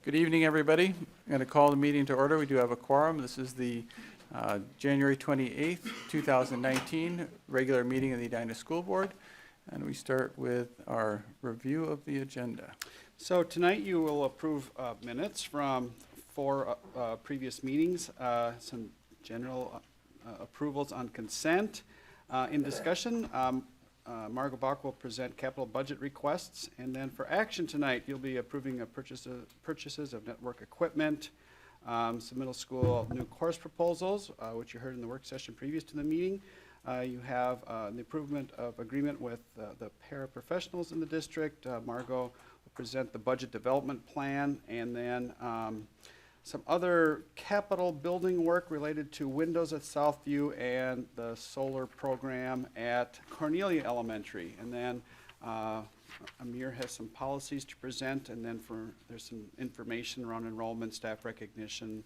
Good evening, everybody. I'm going to call the meeting to order. We do have a quorum. This is the January 28th, 2019 regular meeting of the Edina School Board. And we start with our review of the agenda. So tonight you will approve minutes from four previous meetings, some general approvals on consent. In discussion, Margot Bach will present capital budget requests, and then for action tonight, you'll be approving purchases of network equipment, some middle school new course proposals, which you heard in the work session previous to the meeting. You have the improvement of agreement with the paraprofessionals in the district. Margot will present the budget development plan, and then some other capital building work related to windows at Southview and the solar program at Cornelia Elementary. And then Amir has some policies to present, and then there's some information around enrollment, staff recognition,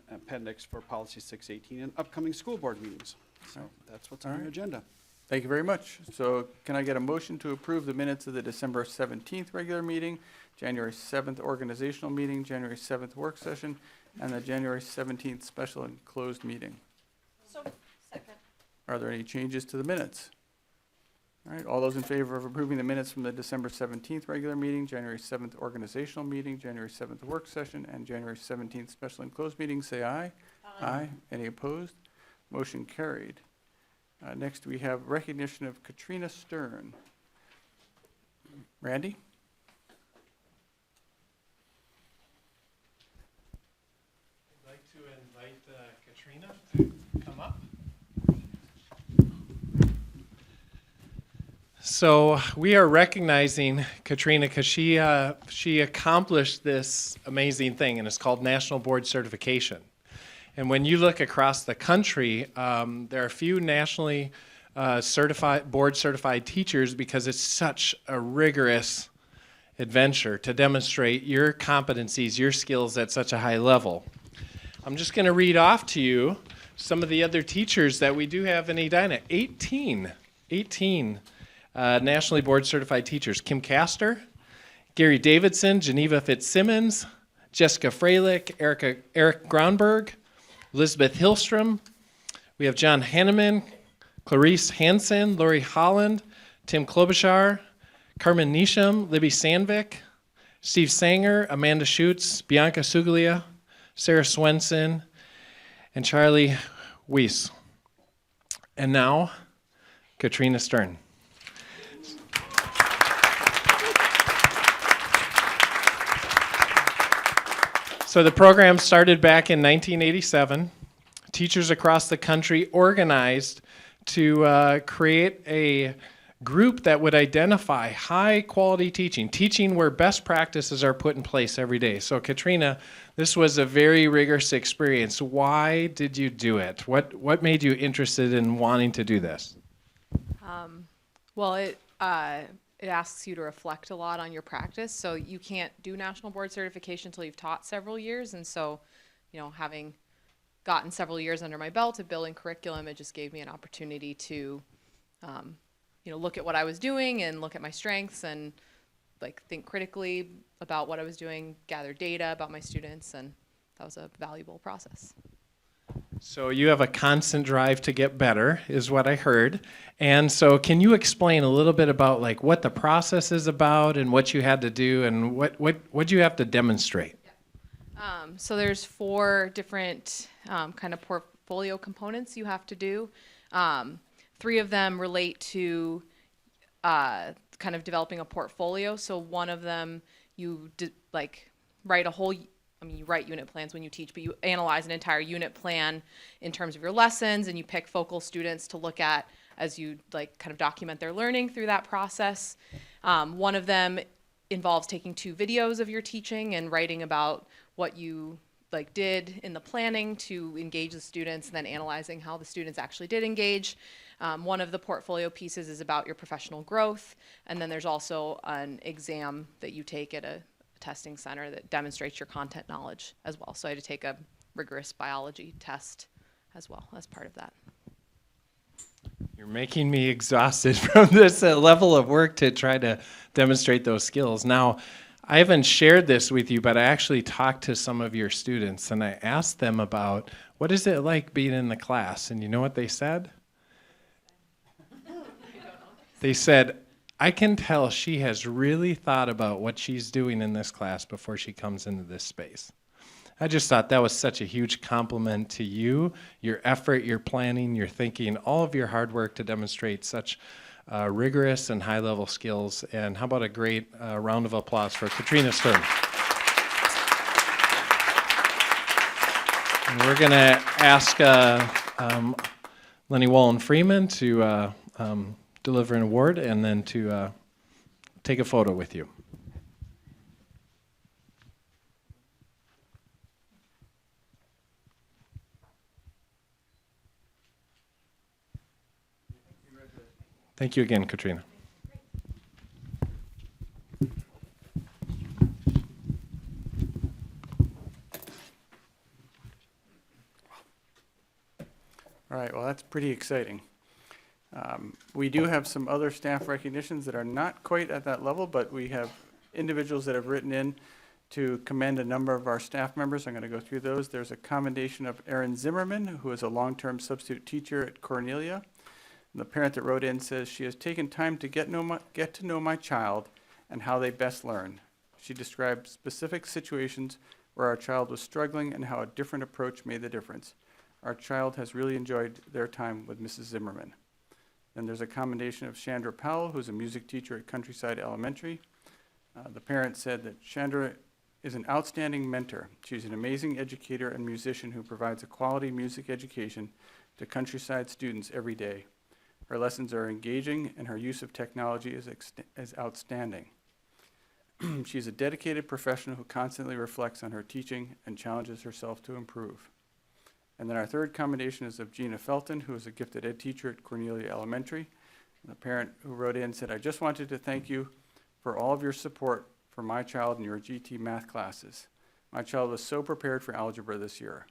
appendix for policy 618 and upcoming school board meetings. So that's what's on your agenda. Thank you very much. So can I get a motion to approve the minutes of the December 17th regular meeting, January 7th organizational meeting, January 7th work session, and the January 17th special and closed meeting? So, second. Are there any changes to the minutes? All right, all those in favor of approving the minutes from the December 17th regular meeting, January 7th organizational meeting, January 7th work session, and January 17th special and closed meeting, say aye. Aye. Any opposed? Motion carried. Next, we have recognition of Katrina Stern. Randy? I'd like to invite Katrina to come up. So we are recognizing Katrina because she accomplished this amazing thing, and it's called National Board Certification. And when you look across the country, there are few nationally board certified teachers because it's such a rigorous adventure to demonstrate your competencies, your skills at such a high level. I'm just going to read off to you some of the other teachers that we do have in Edina. 18 nationally board certified teachers. Kim Castor, Gary Davidson, Geneva Fitzsimmons, Jessica Freilich, Eric Gronberg, Elizabeth Hillstrom. We have John Hanneman, Clarice Hansen, Lori Holland, Tim Klobuchar, Carmen Nisham, Libby Sandvik, Steve Sanger, Amanda Schutz, Bianca Suglia, Sarah Swenson, and Charlie Weiss. And now, Katrina Stern. So the program started back in 1987. Teachers across the country organized to create a group that would identify high-quality teaching where best practices are put in place every day. So Katrina, this was a very rigorous experience. Why did you do it? What made you interested in wanting to do this? Well, it asks you to reflect a lot on your practice. So you can't do national board certification until you've taught several years. And so, having gotten several years under my belt of building curriculum, it just gave me an opportunity to, look at what I was doing and look at my strengths and think critically about what I was doing, gather data about my students, and that was a valuable process. So you have a constant drive to get better, is what I heard. And so can you explain a little bit about what the process is about and what you had to do and what you have to demonstrate? Yeah. So there's 4 different kind of portfolio components you have to do. 3 of them relate to kind of developing a portfolio. So one of them you write a whole. You write unit plans when you teach, but you analyze an entire unit plan in terms of your lessons, and you pick focal students to look at as you kind of document their learning through that process. One of them involves taking 2 videos of your teaching and writing about what you did in the planning to engage the students, and then analyzing how the students actually did engage. One of the portfolio pieces is about your professional growth, and then there's also an exam that you take at a testing center that demonstrates your content knowledge as well. So I had to take a rigorous biology test as well as part of that. You're making me exhausted from this level of work to try to demonstrate those skills. Now, I haven't shared this with you, but I actually talked to some of your students and I asked them about what is it like being in the class, and you know what they said? They said, I can tell she has really thought about what she's doing in this class before she comes into this space. I just thought that was such a huge compliment to you, your effort, your planning, your thinking, all of your hard work to demonstrate such rigorous and high-level skills. And how about a great round of applause for Katrina Stern. And we're going to ask Lenny Wallen-Freeman to deliver an award and then to take a photo with you. Thank you again, Katrina. All right, well, that's pretty exciting. We do have some other staff recognitions that are not quite at that level, but we have individuals that have written in to commend a number of our staff members. I'm going to go through those. There's a commendation of Erin Zimmerman, who is a long-term substitute teacher at Cornelia. And the parent that wrote in says, she has taken time to get to know my child and how they best learn. She described specific situations where our child was struggling and how a different approach made the difference. Our child has really enjoyed their time with Mrs. Zimmerman. Then there's a commendation of Chandra Powell, who's a music teacher at Countryside Elementary. The parent said that Chandra is an outstanding mentor. She's an amazing educator and musician who provides a quality music education to Countryside students every day. Her lessons are engaging, and her use of technology is outstanding. She's a dedicated professional who constantly reflects on her teaching and challenges herself to improve. And then our third commendation is of Gina Felton, who is a gifted ed teacher at Cornelia Elementary. And the parent who wrote in said, I just wanted to thank you for all of your support for my child in your GT math classes. My child was so prepared for algebra this year.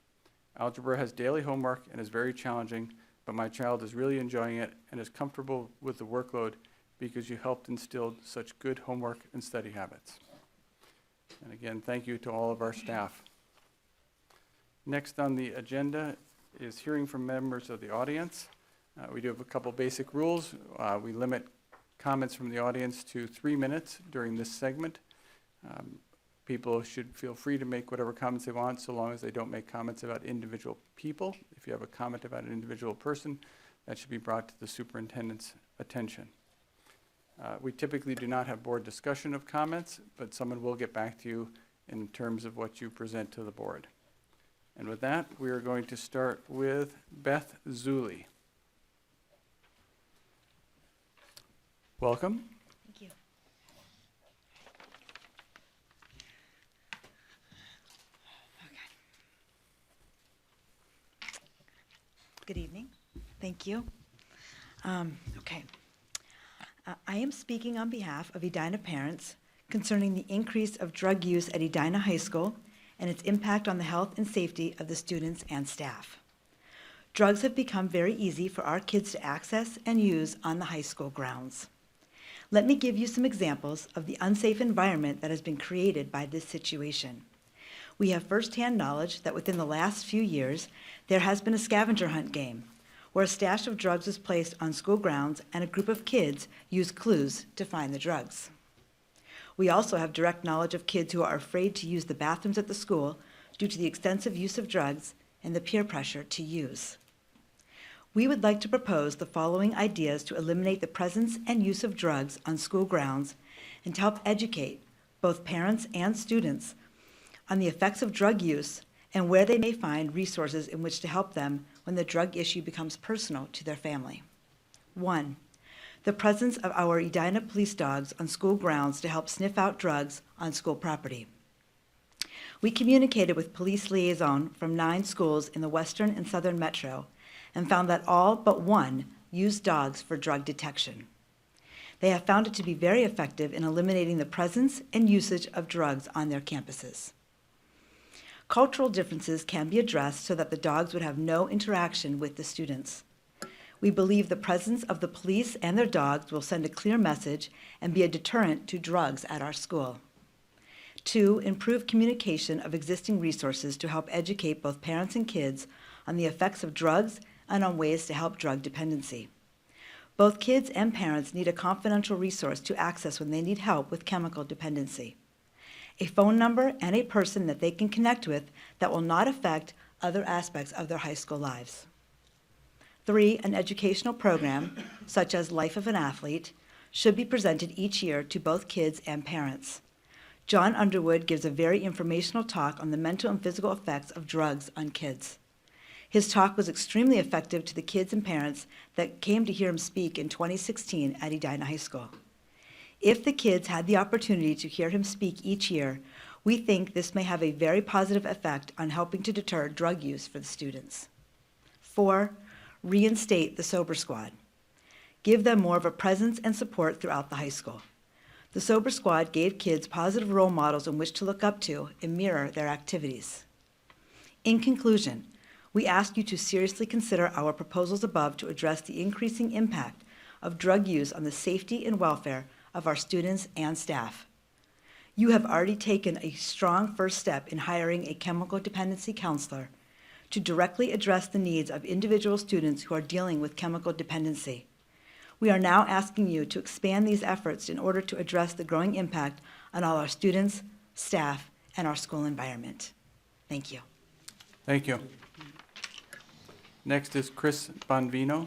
Algebra has daily homework and is very challenging, but my child is really enjoying it and is comfortable with the workload because you helped instill such good homework and study habits. And again, thank you to all of our staff. Next on the agenda is hearing from members of the audience. We do have a couple basic rules. We limit comments from the audience to 3 minutes during this segment. People should feel free to make whatever comments they want, so long as they don't make comments about individual people. If you have a comment about an individual person, that should be brought to the superintendent's attention. We typically do not have board discussion of comments, but someone will get back to you in terms of what you present to the board. And with that, we are going to start with Beth Zuley. Welcome. Thank you. Okay. Good evening. Thank you. Okay. I am speaking on behalf of Edina parents concerning the increase of drug use at Edina High School and its impact on the health and safety of the students and staff. Drugs have become very easy for our kids to access and use on the high school grounds. Let me give you some examples of the unsafe environment that has been created by this situation. We have firsthand knowledge that within the last few years, there has been a scavenger hunt game where a stash of drugs is placed on school grounds and a group of kids use clues to find the drugs. We also have direct knowledge of kids who are afraid to use the bathrooms at the school due to the extensive use of drugs and the peer pressure to use. We would like to propose the following ideas to eliminate the presence and use of drugs on school grounds and to help educate both parents and students on the effects of drug use and where they may find resources in which to help them when the drug issue becomes personal to their family. 1. The presence of our Edina police dogs on school grounds to help sniff out drugs on school property. We communicated with police liaison from 9 schools in the Western and Southern Metro and found that all but one used dogs for drug detection. They have found it to be very effective in eliminating the presence and usage of drugs on their campuses. Cultural differences can be addressed so that the dogs would have no interaction with the students. We believe the presence of the police and their dogs will send a clear message and be a deterrent to drugs at our school. 2, improve communication of existing resources to help educate both parents and kids on the effects of drugs and on ways to help drug dependency. Both kids and parents need a confidential resource to access when they need help with chemical dependency. A phone number and a person that they can connect with that will not affect other aspects of their high school lives. 3, an educational program, such as Life of an Athlete, should be presented each year to both kids and parents. John Underwood gives a very informational talk on the mental and physical effects of drugs on kids. His talk was extremely effective to the kids and parents that came to hear him speak in 2016 at Edina High School. If the kids had the opportunity to hear him speak each year, we think this may have a very positive effect on helping to deter drug use for the students. 4, reinstate the Sober Squad. Give them more of a presence and support throughout the high school. The Sober Squad gave kids positive role models in which to look up to and mirror their activities. In conclusion, we ask you to seriously consider our proposals above to address the increasing impact of drug use on the safety and welfare of our students and staff. You have already taken a strong first step in hiring a chemical dependency counselor to directly address the needs of individual students who are dealing with chemical dependency. We are now asking you to expand these efforts in order to address the growing impact on all our students, staff, and our school environment. Thank you. Thank you. Next is Chris Bonvino.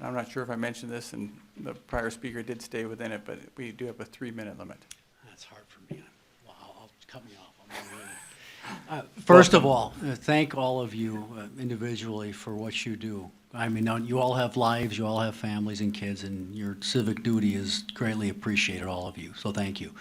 I'm not sure if I mentioned this, and the prior speaker did stay within it, but we do have a 3-minute limit. That's hard for me. Wow, cut me off. First of all, thank all of you individually for what you do. I mean, you all have lives, you all have families and kids, and your civic duty is greatly appreciated, all of you, so thank you.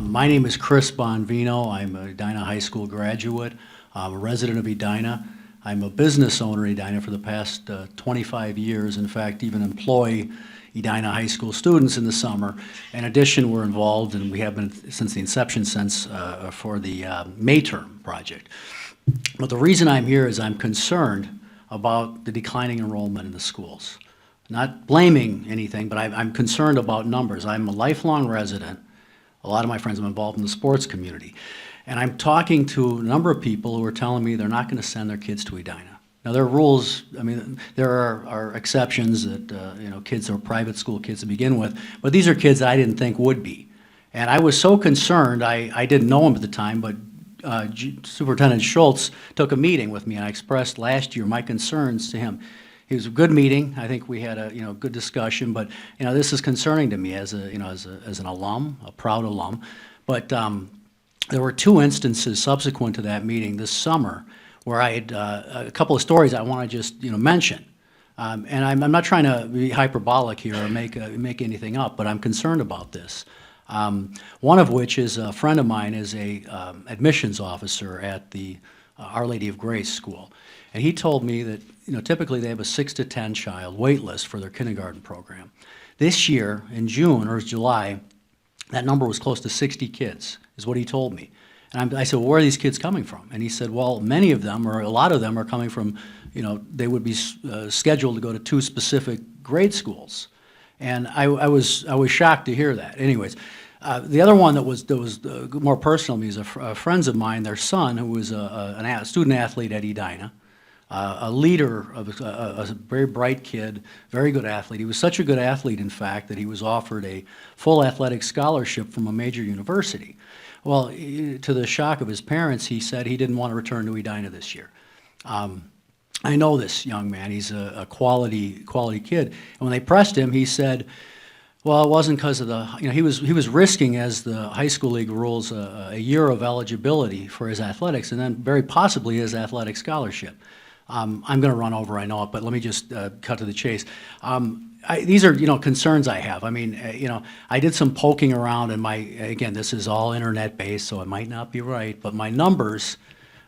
My name is Chris Bonvino. I'm a Edina High School graduate. I'm a resident of Edina. I'm a business owner in Edina for the past 25 years. In fact, even employ Edina High School students in the summer. In addition, we're involved, and we have been since the inception for the May Term project. But the reason I'm here is I'm concerned about the declining enrollment in the schools. Not blaming anything, but I'm concerned about numbers. I'm a lifelong resident. A lot of my friends are involved in the sports community. And I'm talking to a number of people who are telling me they're not going to send their kids to Edina. Now, there are rules. I mean, there are exceptions that, kids are private school kids to begin with, but these are kids that I didn't think would be. And I was so concerned, I didn't know him at the time, but Superintendent Schultz took a meeting with me, and I expressed last year my concerns to him. It was a good meeting. I think we had a good discussion, but this is concerning to me as an alum, a proud alum. But there were 2 instances subsequent to that meeting this summer where I had a couple of stories I want to just mention. And I'm not trying to be hyperbolic here or make anything up, but I'm concerned about this. One of which is a friend of mine is a admissions officer at the Our Lady of Grace School. And he told me that typically they have a 6 to 10 child wait list for their kindergarten program. This year, in June or July, that number was close to 60 kids, is what he told me. And I said, well, where are these kids coming from? And he said, well, many of them, or a lot of them, are coming from, they would be scheduled to go to 2 specific grade schools. And I was shocked to hear that. Anyways, the other one that was more personal to me is friends of mine, their son, who was a student athlete at Edina, a leader of a very bright kid, very good athlete. He was such a good athlete, in fact, that he was offered a full athletic scholarship from a major university. Well, to the shock of his parents, he said he didn't want to return to Edina this year. I know this young man. He's a quality kid. And when they pressed him, he said, well, it wasn't because of the, he was risking, as the high school league rules, a year of eligibility for his athletics, and then very possibly his athletic scholarship. I'm going to run over, I know it, but let me just cut to the chase. These are, concerns I have. I mean, I did some poking around, and again, this is all internet-based, so it might not be right, but my numbers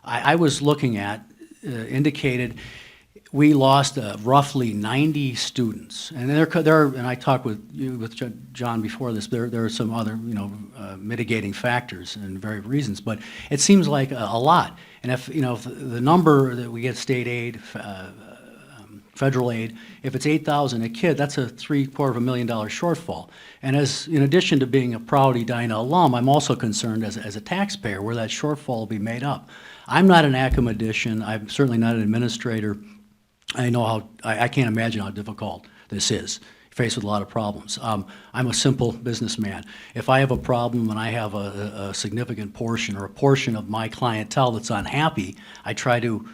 I was looking at indicated we lost roughly 90 students, and and I talked with John before this. There are some other mitigating factors and various reasons, but it seems like a lot. And if the number that we get state aid federal aid. If it's 8,000 a kid, that's a $750,000 shortfall. And in addition to being a proud Edina alum, I'm also concerned as a taxpayer where that shortfall will be made up. I'm not an academician. I'm certainly not an administrator. I know I can't imagine how difficult this is, faced with a lot of problems. I'm a simple businessman. If I have a problem and I have a significant portion or a portion of my clientele that's unhappy, I try to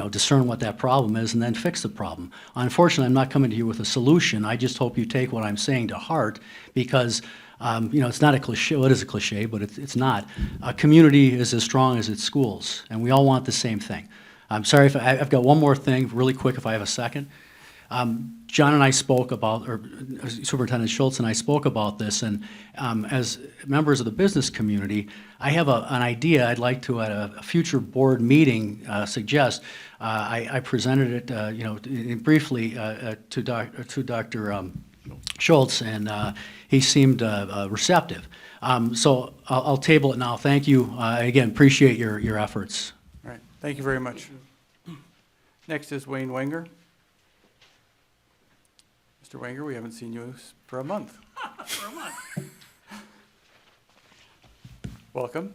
discern what that problem is and then fix the problem. Unfortunately, I'm not coming to you with a solution. I just hope you take what I'm saying to heart because it's not a cliche. Well, it is a cliche, but it's not. A community is as strong as its schools, and we all want the same thing. I'm sorry if I've got one more thing really quick if I have a second. John and I spoke about, or Superintendent Schultz and I spoke about this, and as members of the business community, I have an idea I'd like to, at a future board meeting, suggest. I presented it, briefly to Dr. Schultz, and he seemed receptive. So I'll table it now. Thank you. Again, appreciate your efforts. All right, thank you very much. Next is Wayne Wenger. Mr. Wenger, we haven't seen you for a month. Welcome.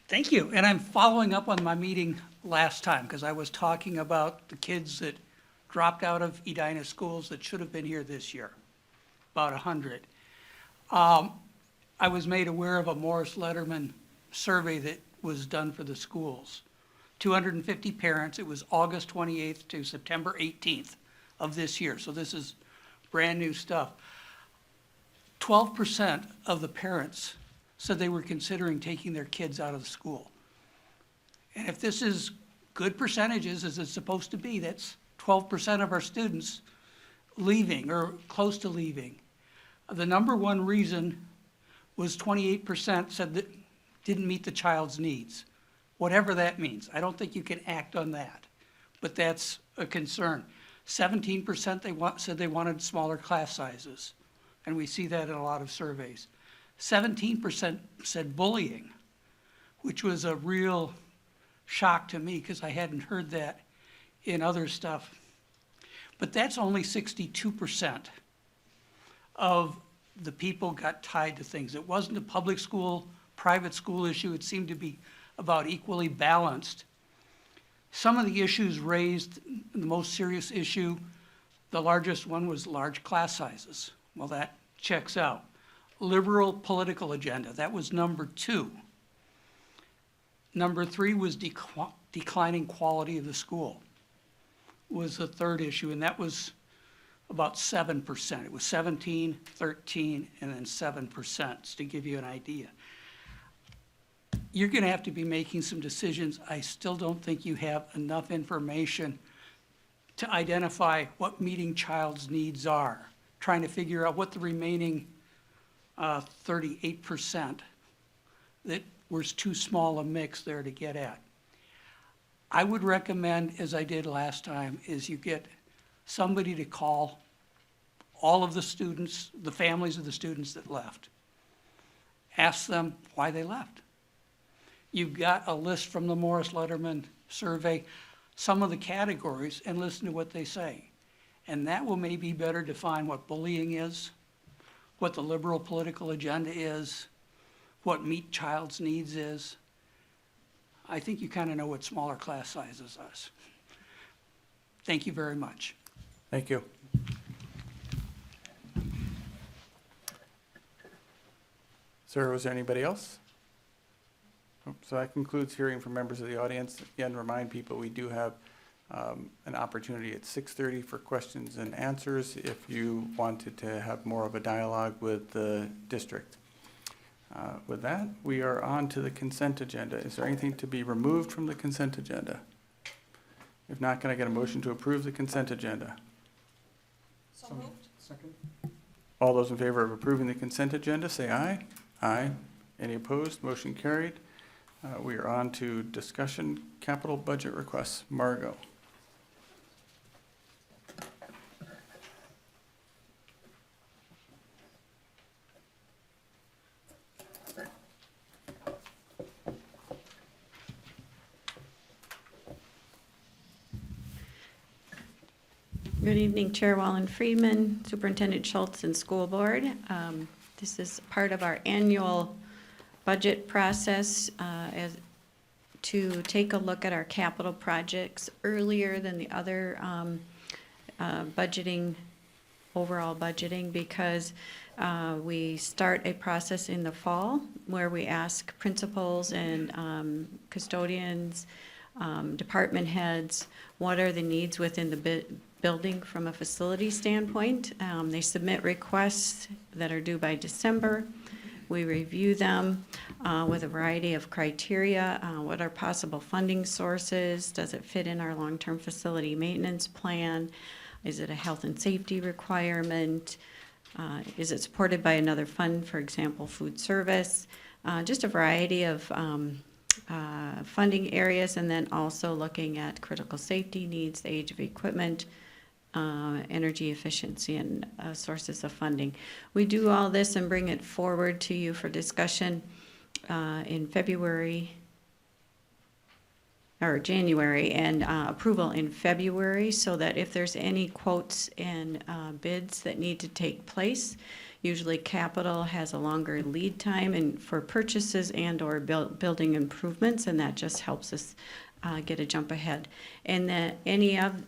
Thank you. And I'm following up on my meeting last time because I was talking about the kids that dropped out of Edina schools that should have been here this year, about 100. I was made aware of a Morris Letterman survey that was done for the schools. 250 parents. It was August 28th to September 18th of this year. So this is brand new stuff. 12% of the parents said they were considering taking their kids out of the school. And if this is good percentages, as it's supposed to be, that's 12% of our students leaving or close to leaving. The number one reason was 28% said that didn't meet the child's needs, whatever that means. I don't think you can act on that, but that's a concern. 17% said they wanted smaller class sizes, and we see that in a lot of surveys. 17% said bullying, which was a real shock to me because I hadn't heard that in other stuff. But that's only 62% of the people got tied to things. It wasn't a public school, private school issue. It seemed to be about equally balanced. Some of the issues raised, the most serious issue, the largest one was large class sizes. Well, that checks out. Liberal political agenda, that was number 2. Number 3 was declining quality of the school, was the third issue, and that was about 7%. It was 17, 13, and then 7%, to give you an idea. You're going to have to be making some decisions. I still don't think you have enough information to identify what meeting child's needs are, trying to figure out what the remaining 38% that was too small a mix there to get at. I would recommend, as I did last time, is you get somebody to call all of the students, the families of the students that left. Ask them why they left. You've got a list from the Morris Letterman survey, some of the categories, and listen to what they say. And that will maybe better define what bullying is, what the liberal political agenda is, what meet child's needs is. I think you kind of know what smaller class sizes is. Thank you very much. Thank you. Sir, was there anybody else? So that concludes hearing from members of the audience. Again, remind people we do have an opportunity at 6:30 for questions and answers if you wanted to have more of a dialogue with the district. With that, we are on to the consent agenda. Is there anything to be removed from the consent agenda? If not, can I get a motion to approve the consent agenda? So moved. Second. All those in favor of approving the consent agenda, say aye. Aye. Any opposed? Motion carried. We are on to discussion capital budget requests. Margot. Good evening, Chair Wallen-Friedman, Superintendent Schultz, and School Board. This is part of our annual budget process to take a look at our capital projects earlier than the other overall budgeting, because we start a process in the fall where we ask principals and custodians, department heads, what are the needs within the building from a facility standpoint. They submit requests that are due by December. We review them with a variety of criteria. What are possible funding sources? Does it fit in our long-term facility maintenance plan? Is it a health and safety requirement? Is it supported by another fund, for example, food service? Just a variety of funding areas, and then also looking at critical safety needs, the age of equipment, energy efficiency, and sources of funding. We do all this and bring it forward to you for discussion in February or January, and approval in February, so that if there's any quotes and bids that need to take place, usually capital has a longer lead time and for purchases and or building improvements, and that just helps us get a jump ahead. And that any of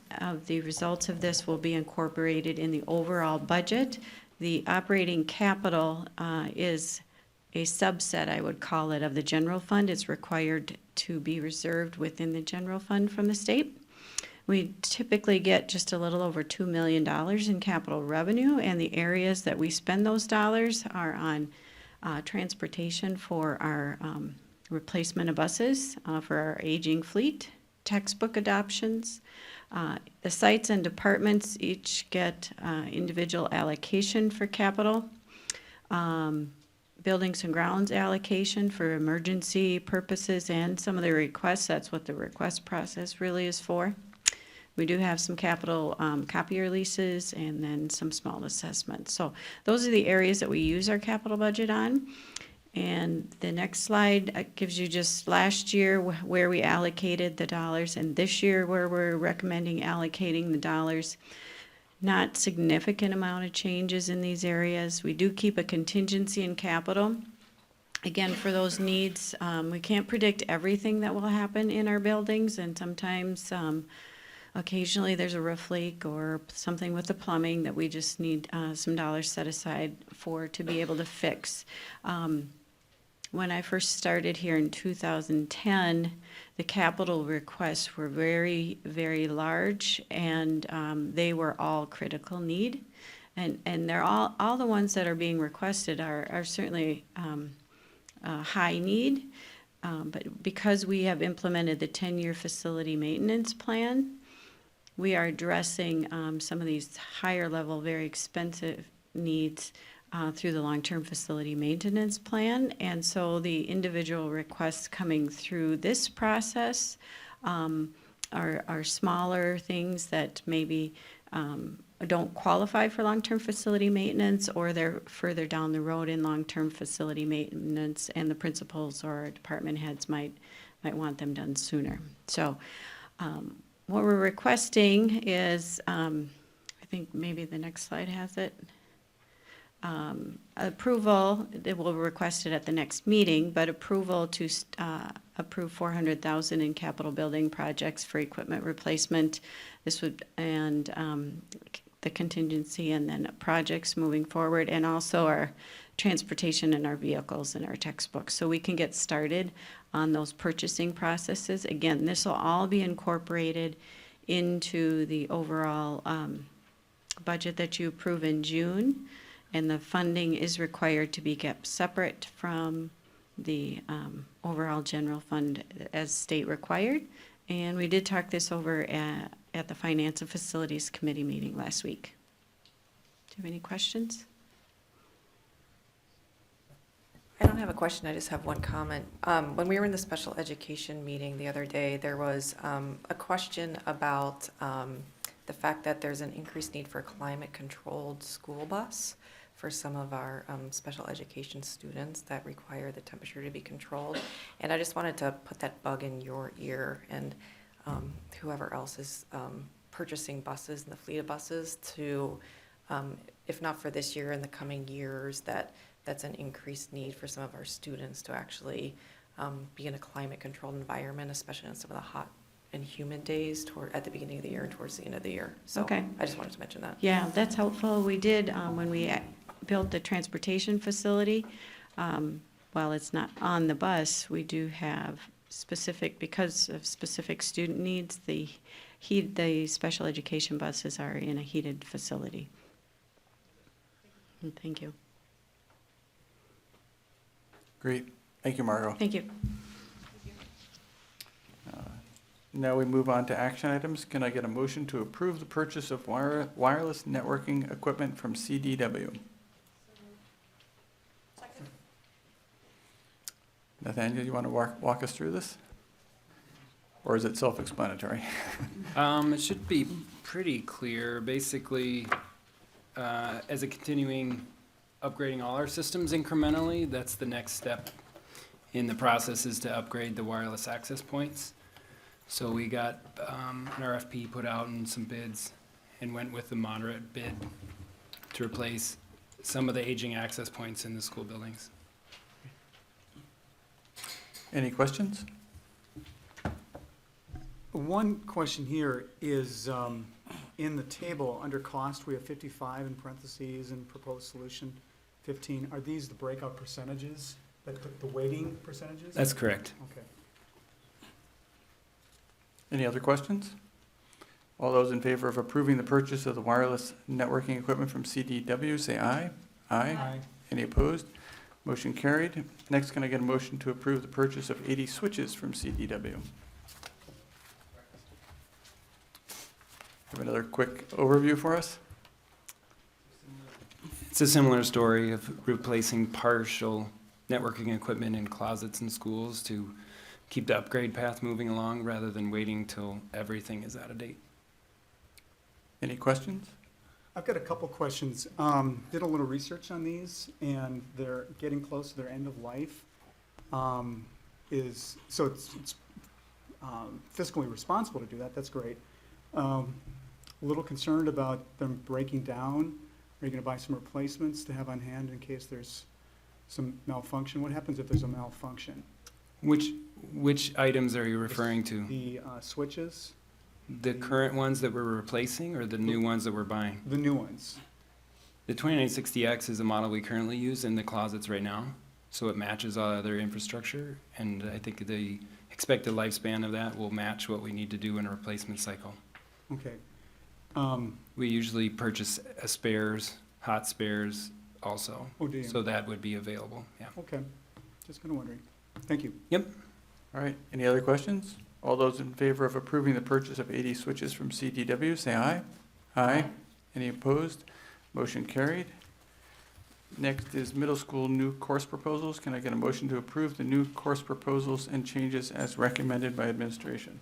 the results of this will be incorporated in the overall budget. The operating capital is a subset, I would call it, of the general fund. It's required to be reserved within the general fund from the state. We typically get just a little over $2 million in capital revenue, and the areas that we spend those dollars are on transportation for our replacement of buses, for our aging fleet, textbook adoptions. The sites and departments each get individual allocation for capital. Buildings and grounds allocation for emergency purposes and some of the requests. That's what the request process really is for. We do have some capital copier leases and then some small assessments. So those are the areas that we use our capital budget on. And the next slide gives you just last year where we allocated the dollars, and this year where we're recommending allocating the dollars. Not significant amount of changes in these areas. We do keep a contingency in capital. Again, for those needs, we can't predict everything that will happen in our buildings, and sometimes occasionally there's a roof leak or something with the plumbing that we just need some dollars set aside for to be able to fix. When I first started here in 2010, the capital requests were very, very large, and they were all critical need. And they're all the ones that are being requested are certainly high need. But because we have implemented the 10-year facility maintenance plan, we are addressing some of these higher level, very expensive needs through the long-term facility maintenance plan. And so the individual requests coming through this process are smaller things that maybe don't qualify for long-term facility maintenance, or they're further down the road in long-term facility maintenance, and the principals or department heads might want them done sooner. So what we're requesting is, I think maybe the next slide has it. Approval, it will be requested at the next meeting, but approval to approve $400,000 in capital building projects for equipment replacement. This would, and the contingency, and then projects moving forward, and also our transportation and our vehicles and our textbooks. So we can get started on those purchasing processes. Again, this will all be incorporated into the overall budget that you approve in June. And the funding is required to be kept separate from the overall general fund as state required. And we did talk this over at the Finance and Facilities Committee meeting last week. Do you have any questions? I don't have a question, I just have one comment. When we were in the special education meeting the other day, there was a question about the fact that there's an increased need for a climate-controlled school bus for some of our special education students that require the temperature to be controlled. And I just wanted to put that bug in your ear, and whoever else is purchasing buses and the fleet of buses to, if not for this year, in the coming years, that's an increased need for some of our students to actually be in a climate-controlled environment, especially on some of the hot and humid days at the beginning of the year and towards the end of the year. So Okay. I just wanted to mention that. Yeah, that's helpful. We did, when we built the transportation facility, while it's not on the bus, we do have specific, because of specific student needs, the special education buses are in a heated facility. Thank you. Great. Thank you, Margot. Thank you. Now we move on to action items. Can I get a motion to approve the purchase of wireless networking equipment from CDW? Nathaniel, you want to walk us through this? Or is it self-explanatory? It should be pretty clear. Basically, as a continuing upgrading all our systems incrementally, that's the next step in the process, is to upgrade the wireless access points. So we got an RFP put out and some bids and went with the moderate bid to replace some of the aging access points in the school buildings. Any questions? One question here is, in the table, under cost, we have 55 in parentheses and proposed solution 15. Are these the breakout percentages, the weighting percentages? That's correct. Okay. Any other questions? All those in favor of approving the purchase of the wireless networking equipment from CDW, say aye. Aye. Any opposed? Motion carried. Next, can I get a motion to approve the purchase of 80 switches from CDW? Have another quick overview for us? It's a similar story of replacing partial networking equipment in closets in schools to keep the upgrade path moving along rather than waiting till everything is out of date. Any questions? I've got a couple questions. Did a little research on these, and they're getting close to their end of life. It's fiscally responsible to do that. That's great. A little concerned about them breaking down. Are you going to buy some replacements to have on hand in case there's some malfunction? What happens if there's a malfunction? Which items are you referring to? The switches, The current ones that we're replacing or the new ones that we're buying? the new ones. The 2960X is a model we currently use in the closets right now, so it matches all other infrastructure, and I think the expected lifespan of that will match what we need to do in a replacement cycle. Okay. We usually purchase spares, hot spares also, Oh, do you? so that would be available, yeah. Okay. Just kind of wondering. Thank you. Yep. All right, any other questions? All those in favor of approving the purchase of 80 switches from CDW, say aye. Aye. Any opposed? Motion carried. Next is middle school new course proposals. Can I get a motion to approve the new course proposals and changes as recommended by administration?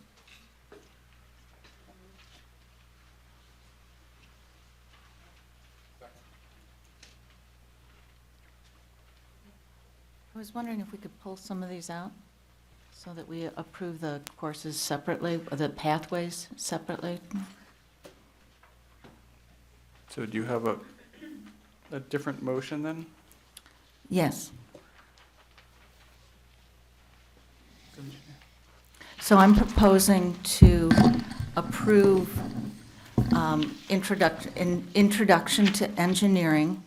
I was wondering if we could pull some of these out so that we approve the courses separately, or the pathways separately. So do you have a different motion then? Yes. So I'm proposing to approve introduction to engineering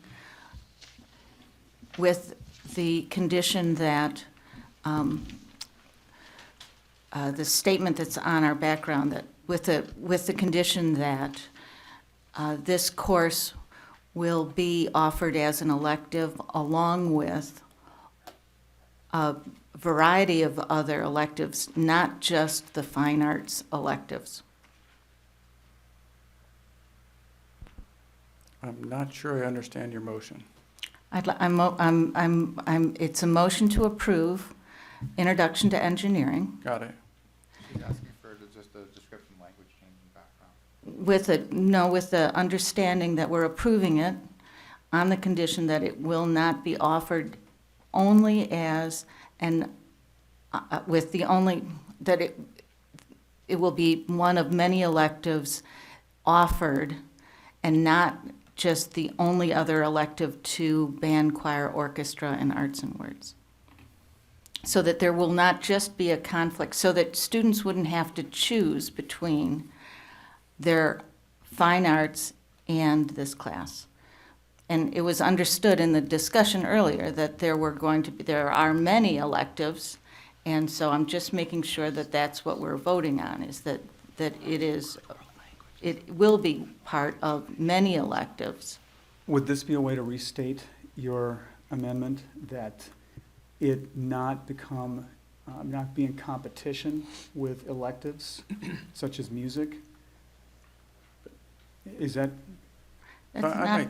with the condition that the statement that's on our background, that with the condition that this course will be offered as an elective along with a variety of other electives, not just the fine arts electives. I'm not sure I understand your motion. It's a motion to approve introduction to engineering Got it. She's asking for just a description language change in background. with the understanding that we're approving it on the condition that it will not be offered only as with the only, that it will be one of many electives offered and not just the only other elective to band, choir, orchestra, and arts and words. So that there will not just be a conflict, so that students wouldn't have to choose between their fine arts and this class. And it was understood in the discussion earlier that there are many electives, and so I'm just making sure that that's what we're voting on, is that it will be part of many electives. Would this be a way to restate your amendment, that it not be in competition with electives such as music? Is that, That's I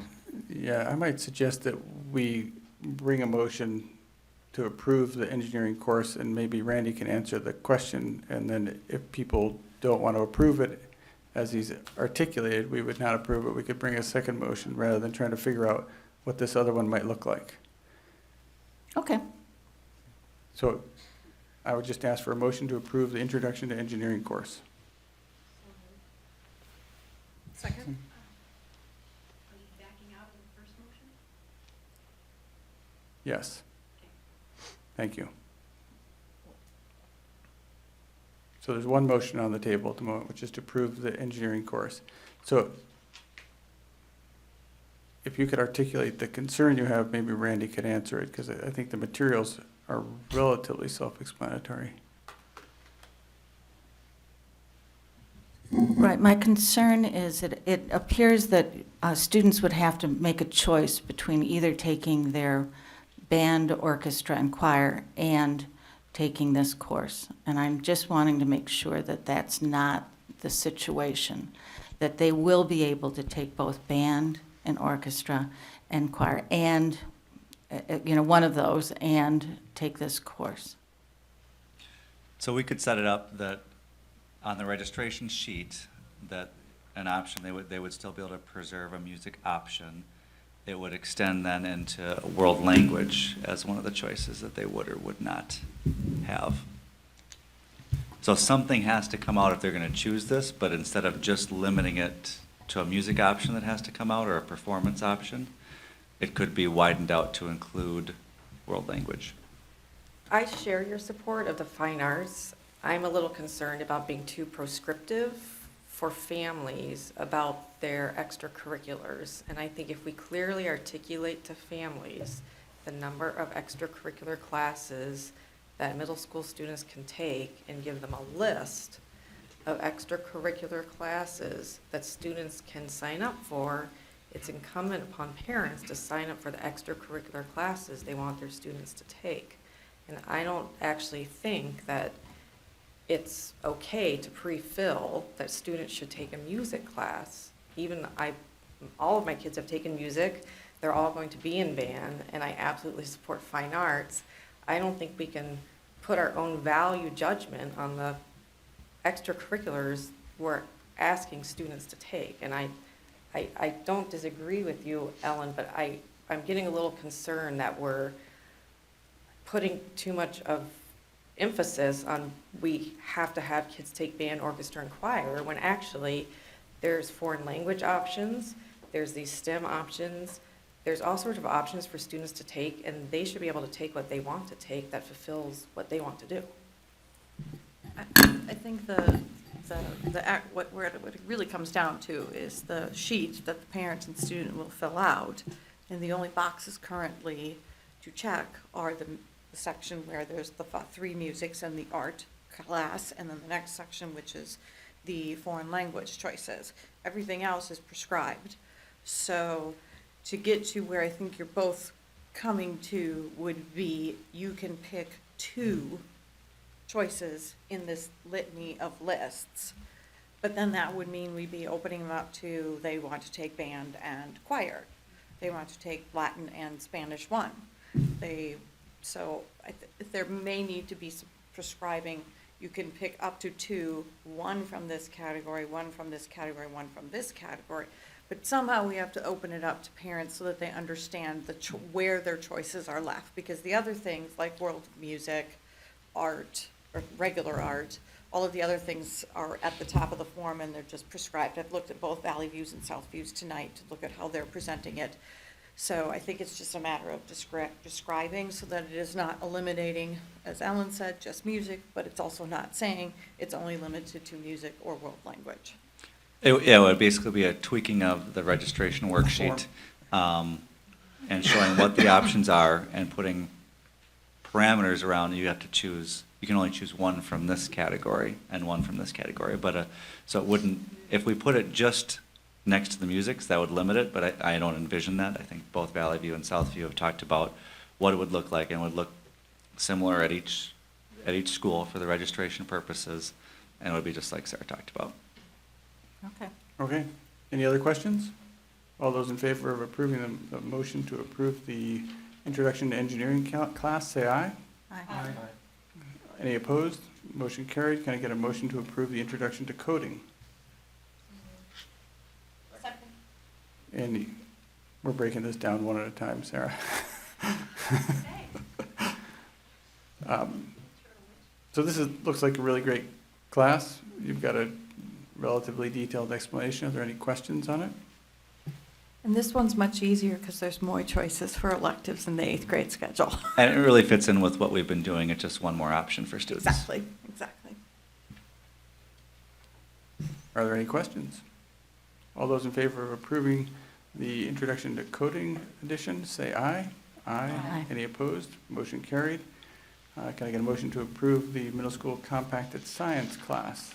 not, might suggest that we bring a motion to approve the engineering course, and maybe Randy can answer the question, and then if people don't want to approve it as he's articulated, we would not approve it. We could bring a second motion rather than trying to figure out what this other one might look like. okay. So I would just ask for a motion to approve the Introduction to Engineering course. Second? Yes. Thank you. So there's one motion on the table at the moment, which is to approve the engineering course. So if you could articulate the concern you have, maybe Randy could answer it, because I think the materials are relatively self-explanatory. Right, my concern is that it appears that students would have to make a choice between either taking their band, orchestra, and choir and taking this course. And I'm just wanting to make sure that that's not the situation, that they will be able to take both band and orchestra and choir and, one of those, and take this course. So we could set it up that on the registration sheet, that an option, they would still be able to preserve a music option. It would extend then into world language as one of the choices that they would or would not have. So something has to come out if they're going to choose this, but instead of just limiting it to a music option that has to come out or a performance option, it could be widened out to include world language. I share your support of the fine arts. I'm a little concerned about being too prescriptive for families about their extracurriculars. And I think if we clearly articulate to families the number of extracurricular classes that middle school students can take and give them a list of extracurricular classes that students can sign up for, it's incumbent upon parents to sign up for the extracurricular classes they want their students to take. And I don't actually think that it's okay to pre-fill that students should take a music class. All of my kids have taken music, they're all going to be in band, and I absolutely support fine arts. I don't think we can put our own value judgment on the extracurriculars we're asking students to take. And I don't disagree with you, Ellen, but I'm getting a little concerned that we're putting too much of emphasis on we have to have kids take band, orchestra, and choir, when actually there's foreign language options, there's these STEM options, there's all sorts of options for students to take, and they should be able to take what they want to take that fulfills what they want to do. I think what it really comes down to is the sheet that the parents and student will fill out, and the only boxes currently to check are the section where there's the three musics and the art class, and then the next section, which is the foreign language choices. Everything else is prescribed. So to get to where I think you're both coming to would be, you can pick two choices in this litany of lists. But then that would mean we'd be opening them up to, they want to take band and choir. They want to take Latin and Spanish 1. So there may need to be some prescribing. You can pick up to two, one from this category, one from this category, one from this category. But somehow we have to open it up to parents so that they understand where their choices are left. Because the other things like world music, art, or regular art, all of the other things are at the top of the form and they're just prescribed. I've looked at both Valley Views and South Views tonight to look at how they're presenting it. So I think it's just a matter of describing so that it is not eliminating, as Ellen said, just music, but it's also not saying it's only limited to music or world language. Yeah, it would basically be a tweaking of the registration worksheet, and showing what the options are and putting parameters around. You have to choose, you can only choose one from this category and one from this category, but, so it wouldn't, if we put it just next to the musics, that would limit it, but I don't envision that. I think both Valley View and South View have talked about what it would look like, and it would look similar at each school for the registration purposes, and it would be just like Sarah talked about. Okay. Okay, any other questions? All those in favor of approving the motion to approve the Introduction to Engineering class, say aye. Aye. Any opposed? Motion carried. Can I get a motion to approve the Introduction to Coding? And we're breaking this down one at a time, Sarah. So this looks like a really great class. You've got a relatively detailed explanation. Are there any questions on it? And this one's much easier because there's more choices for electives in the 8th grade schedule. And it really fits in with what we've been doing. It's just one more option for students. Exactly. Are there any questions? All those in favor of approving the Introduction to Coding edition, say aye. Aye. Any opposed? Motion carried. Can I get a motion to approve the middle school compacted science class?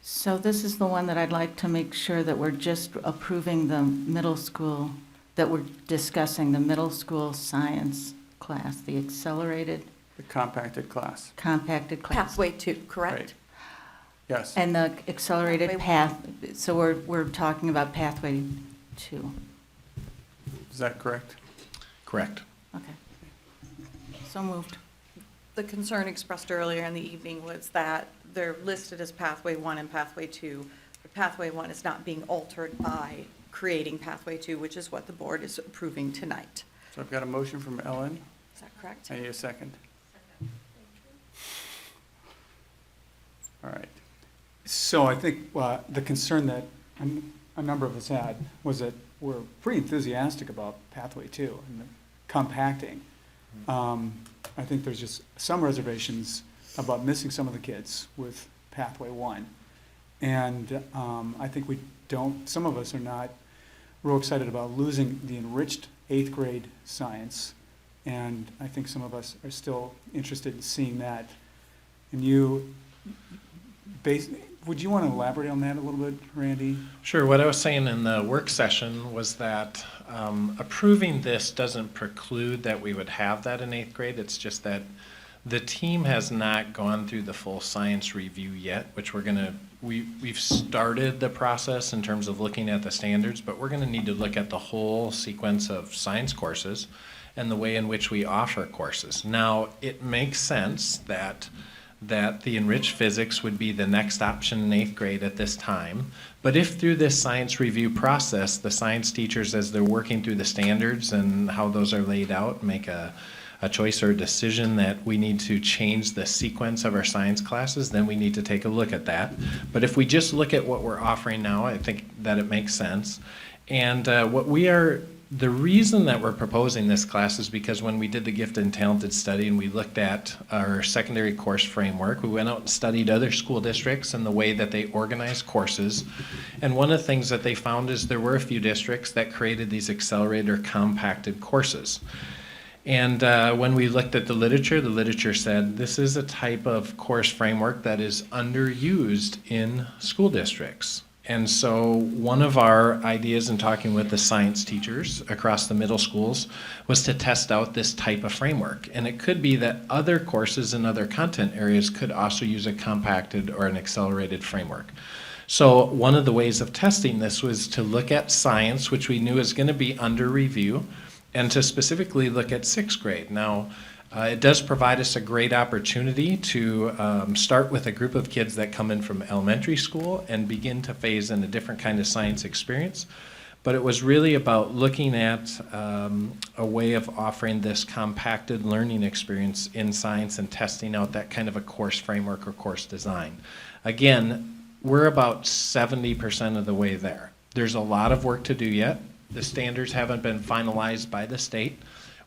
So this is the one that I'd like to make sure that we're just approving the middle school, that we're discussing the middle school science class, the accelerated, The compacted class. compacted class. Pathway 2, correct? Right. Yes. And the accelerated Pathway path, so we're talking about pathway 2. Is that correct? Correct. Okay. So moved. The concern expressed earlier in the evening was that they're listed as Pathway 1 and Pathway 2, but Pathway 1 is not being altered by creating Pathway 2, which is what the board is approving tonight. So I've got a motion from Ellen. Is that correct? I need a second. All right. So I think the concern that a number of us had was that we're pretty enthusiastic about Pathway 2 and the compacting. I think there's just some reservations about missing some of the kids with Pathway 1. And I think some of us are not real excited about losing the enriched 8th grade science. And I think some of us are still interested in seeing that. And would you want to elaborate on that a little bit, Randy? Sure. What I was saying in the work session was that approving this doesn't preclude that we would have that in 8th grade. It's just that the team has not gone through the full science review yet, which we've started the process in terms of looking at the standards, but we're going to need to look at the whole sequence of science courses and the way in which we offer courses. Now, it makes sense that the enriched physics would be the next option in 8th grade at this time. But if through this science review process, the science teachers, as they're working through the standards and how those are laid out, make a choice or a decision that we need to change the sequence of our science classes, then we need to take a look at that. But if we just look at what we're offering now, I think that it makes sense. And the reason that we're proposing this class is because when we did the gifted and talented study and we looked at our secondary course framework, we went out and studied other school districts and the way that they organize courses. And one of the things that they found is there were a few districts that created these accelerated or compacted courses. And when we looked at the literature said this is a type of course framework that is underused in school districts. And so one of our ideas in talking with the science teachers across the middle schools was to test out this type of framework. And it could be that other courses in other content areas could also use a compacted or an accelerated framework. So one of the ways of testing this was to look at science, which we knew is going to be under review, and to specifically look at 6th grade. Now, it does provide us a great opportunity to start with a group of kids that come in from elementary school and begin to phase in a different kind of science experience. But it was really about looking at a way of offering this compacted learning experience in science and testing out that kind of a course framework or course design. Again, we're about 70% of the way there. There's a lot of work to do yet. The standards haven't been finalized by the state.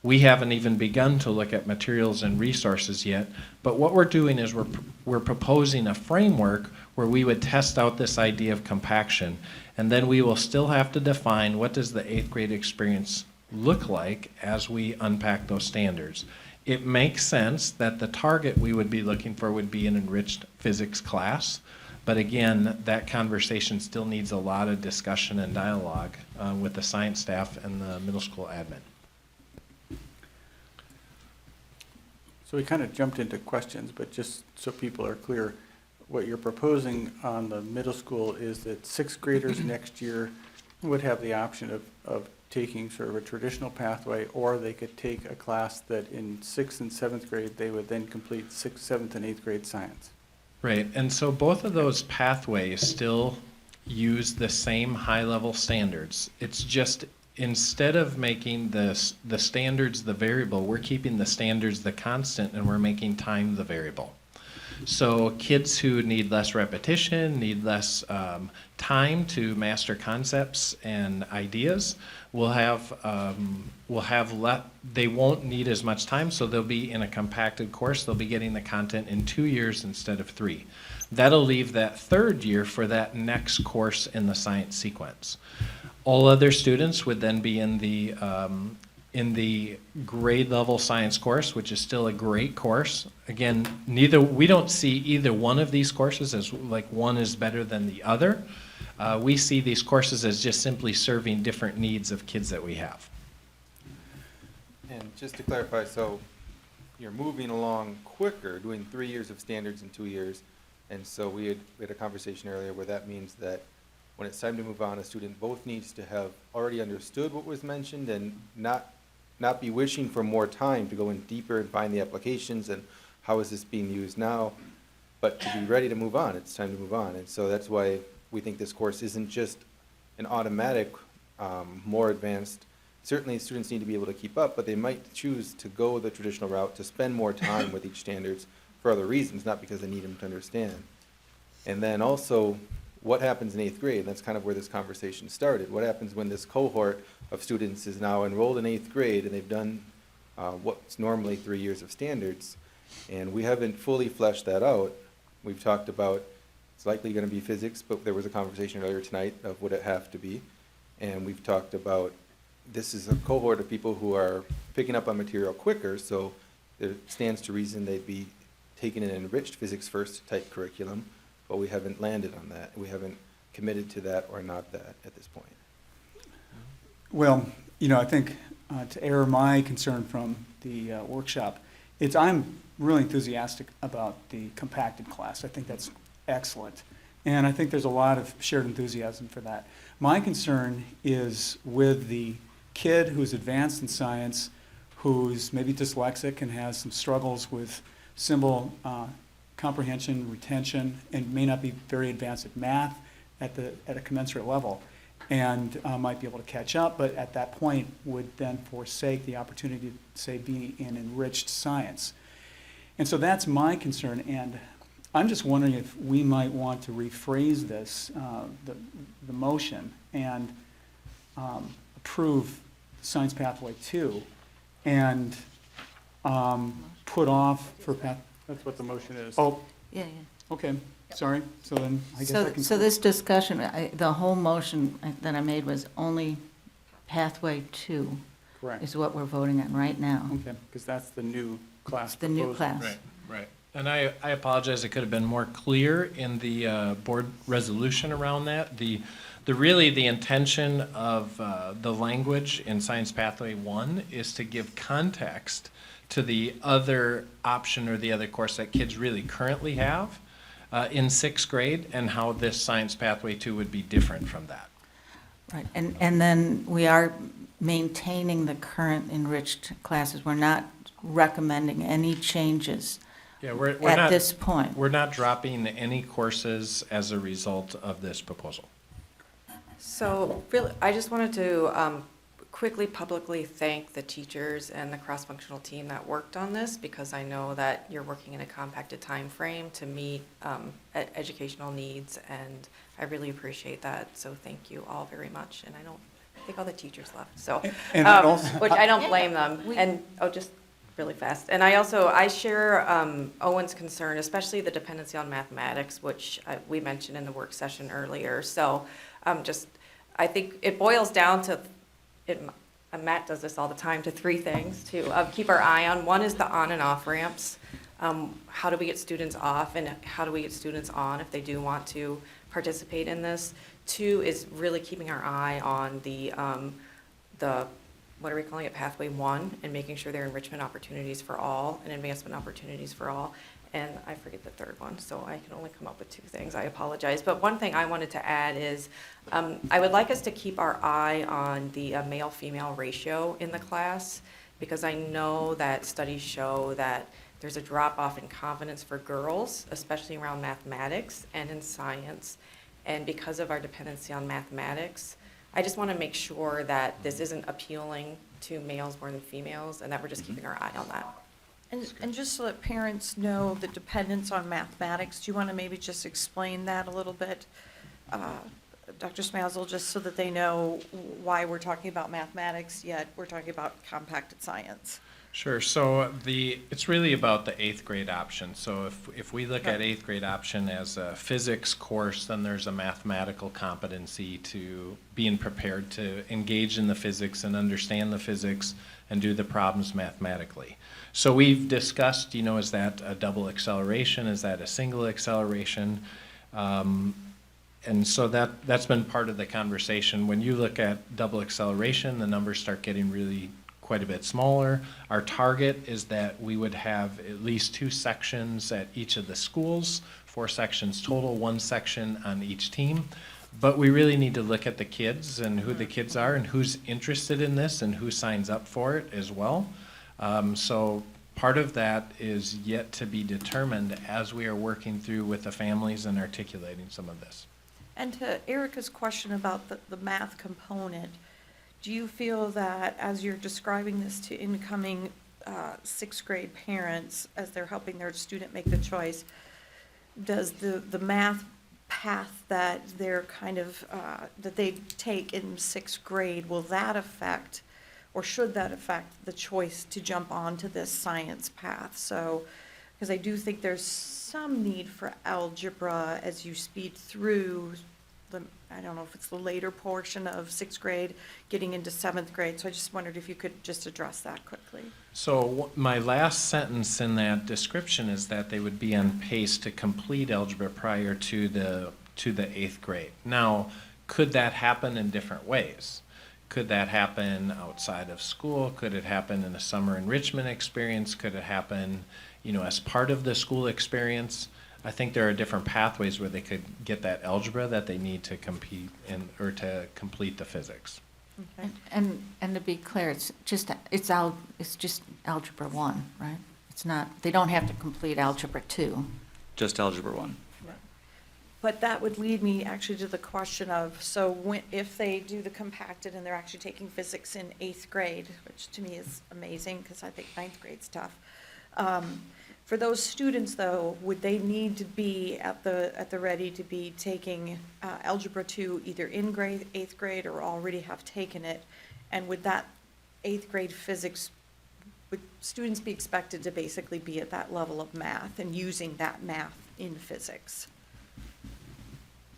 We haven't even begun to look at materials and resources yet. But what we're doing is we're proposing a framework where we would test out this idea of compaction. And then we will still have to define what does the 8th grade experience look like as we unpack those standards. It makes sense that the target we would be looking for would be an enriched physics class. But again, that conversation still needs a lot of discussion and dialogue with the science staff and the middle school admin. So we kind of jumped into questions, but just so people are clear, what you're proposing on the middle school is that 6th graders next year would have the option of taking sort of a traditional pathway, or they could take a class that in 6th and 7th grade, they would then complete 6th, 7th, and 8th grade science. Right, and so both of those pathways still use the same high-level standards. It's just instead of making the standards the variable, we're keeping the standards the constant, and we're making time the variable. So kids who need less repetition, need less time to master concepts and ideas, they won't need as much time, so they'll be in a compacted course. They'll be getting the content in 2 years instead of 3. That'll leave that 3rd year for that next course in the science sequence. All other students would then be in the grade level science course, which is still a great course. Again, we don't see either one of these courses as like one is better than the other. We see these courses as just simply serving different needs of kids that we have. And just to clarify, so you're moving along quicker, doing 3 years of standards in 2 years. And so we had a conversation earlier where that means that when it's time to move on, a student both needs to have already understood what was mentioned and not be wishing for more time to go in deeper and find the applications and how is this being used now, but to be ready to move on. It's time to move on. And so that's why we think this course isn't just an automatic, more advanced. Certainly students need to be able to keep up, but they might choose to go the traditional route to spend more time with each standards for other reasons, not because they need them to understand. And then also, what happens in 8th grade? That's kind of where this conversation started. What happens when this cohort of students is now enrolled in 8th grade and they've done what's normally 3 years of standards, and we haven't fully fleshed that out. We've talked about it's likely going to be physics, but there was a conversation earlier tonight of would it have to be, and we've talked about this is a cohort of people who are picking up on material quicker, so there stands to reason they'd be taking an enriched physics first type curriculum, but we haven't landed on that. We haven't committed to that or not that at this point. Well, I think to air my concern from the workshop, I'm really enthusiastic about the compacted class. I think that's excellent. And I think there's a lot of shared enthusiasm for that. My concern is with the kid who's advanced in science, who's maybe dyslexic and has some struggles with symbol comprehension, retention, and may not be very advanced at math at a commensurate level, and might be able to catch up, but at that point would then forsake the opportunity to, say, be in enriched science. And so that's my concern, and I'm just wondering if we might want to rephrase this, the motion, and approve Science Pathway 2, and put off for path. That's what the motion is. Oh, Yeah, okay, sorry, so then I guess I can. So this discussion, the whole motion that I made was only Pathway 2 Correct. is what we're voting on right now. Okay, because that's the new class The new proposal. class. Right. And I apologize, it could have been more clear in the board resolution around that. The intention of the language in Science Pathway 1 is to give context to the other option or the other course that kids really currently have in 6th grade, and how this Science Pathway 2 would be different from that. Right, and then we are maintaining the current enriched classes. We're not recommending any changes Yeah, we're at not, this point. we're not dropping any courses as a result of this proposal. So, really, I just wanted to quickly publicly thank the teachers and the cross-functional team that worked on this, because I know that you're working in a compacted time frame to meet educational needs, and I really appreciate that. So thank you all very much. And I think all the teachers left, so, And also- which I don't blame them. And, just really fast. And I share Owen's concern, especially the dependency on mathematics, which we mentioned in the work session earlier. So I think it boils down to, Matt does this all the time, to three things to keep our eye on. One is the on and off ramps. How do we get students off, and how do we get students on if they do want to participate in this? Two is really keeping our eye on the what are we calling it, Pathway 1, and making sure there are enrichment opportunities for all and advancement opportunities for all. And I forget the third one, so I can only come up with two things. I apologize. But one thing I wanted to add is I would like us to keep our eye on the male-female ratio in the class, because I know that studies show that there's a drop-off in confidence for girls, especially around mathematics and in science. And because of our dependency on mathematics, I just want to make sure that this isn't appealing to males more than females, and that we're just keeping our eye on that. And just so that parents know the dependence on mathematics, do you want to maybe just explain that a little bit, Dr. Smazel, just so that they know why we're talking about mathematics, yet we're talking about compacted science? Sure. So it's really about the 8th grade option. So if we look at 8th grade option as a physics course, then there's a mathematical competency to being prepared to engage in the physics and understand the physics and do the problems mathematically. So we've discussed, is that a double acceleration? Is that a single acceleration? And so that's been part of the conversation. When you look at double acceleration, the numbers start getting really quite a bit smaller. Our target is that we would have at least 2 sections at each of the schools, 4 sections total, 1 section on each team. But we really need to look at the kids and who the kids are and who's interested in this and who signs up for it as well. So part of that is yet to be determined as we are working through with the families and articulating some of this. And to Erica's question about the math component, do you feel that as you're describing this to incoming 6th grade parents, as they're helping their student make the choice, does the math path that they're that they take in 6th grade, will that affect, or should that affect the choice to jump onto this science path? So, because I do think there's some need for algebra as you speed through I don't know if it's the later portion of 6th grade, getting into 7th grade. So I just wondered if you could just address that quickly. So my last sentence in that description is that they would be on pace to complete algebra prior to the 8th grade. Now, could that happen in different ways? Could that happen outside of school? Could it happen in a summer enrichment experience? Could it happen, as part of the school experience? I think there are different pathways where they could get that algebra that they need to compete in or to complete the physics. Okay. And to be clear, it's just algebra 1, right? It's not, they don't have to complete algebra 2. Just algebra 1. But that would lead me actually to the question of, so if they do the compacted and they're actually taking physics in 8th grade, which to me is amazing because I think 9th grade's tough. For those students, though, would they need to be at the ready to be taking Algebra 2 either in 8th grade or already have taken it? And would that 8th grade physics, would students be expected to basically be at that level of math and using that math in physics?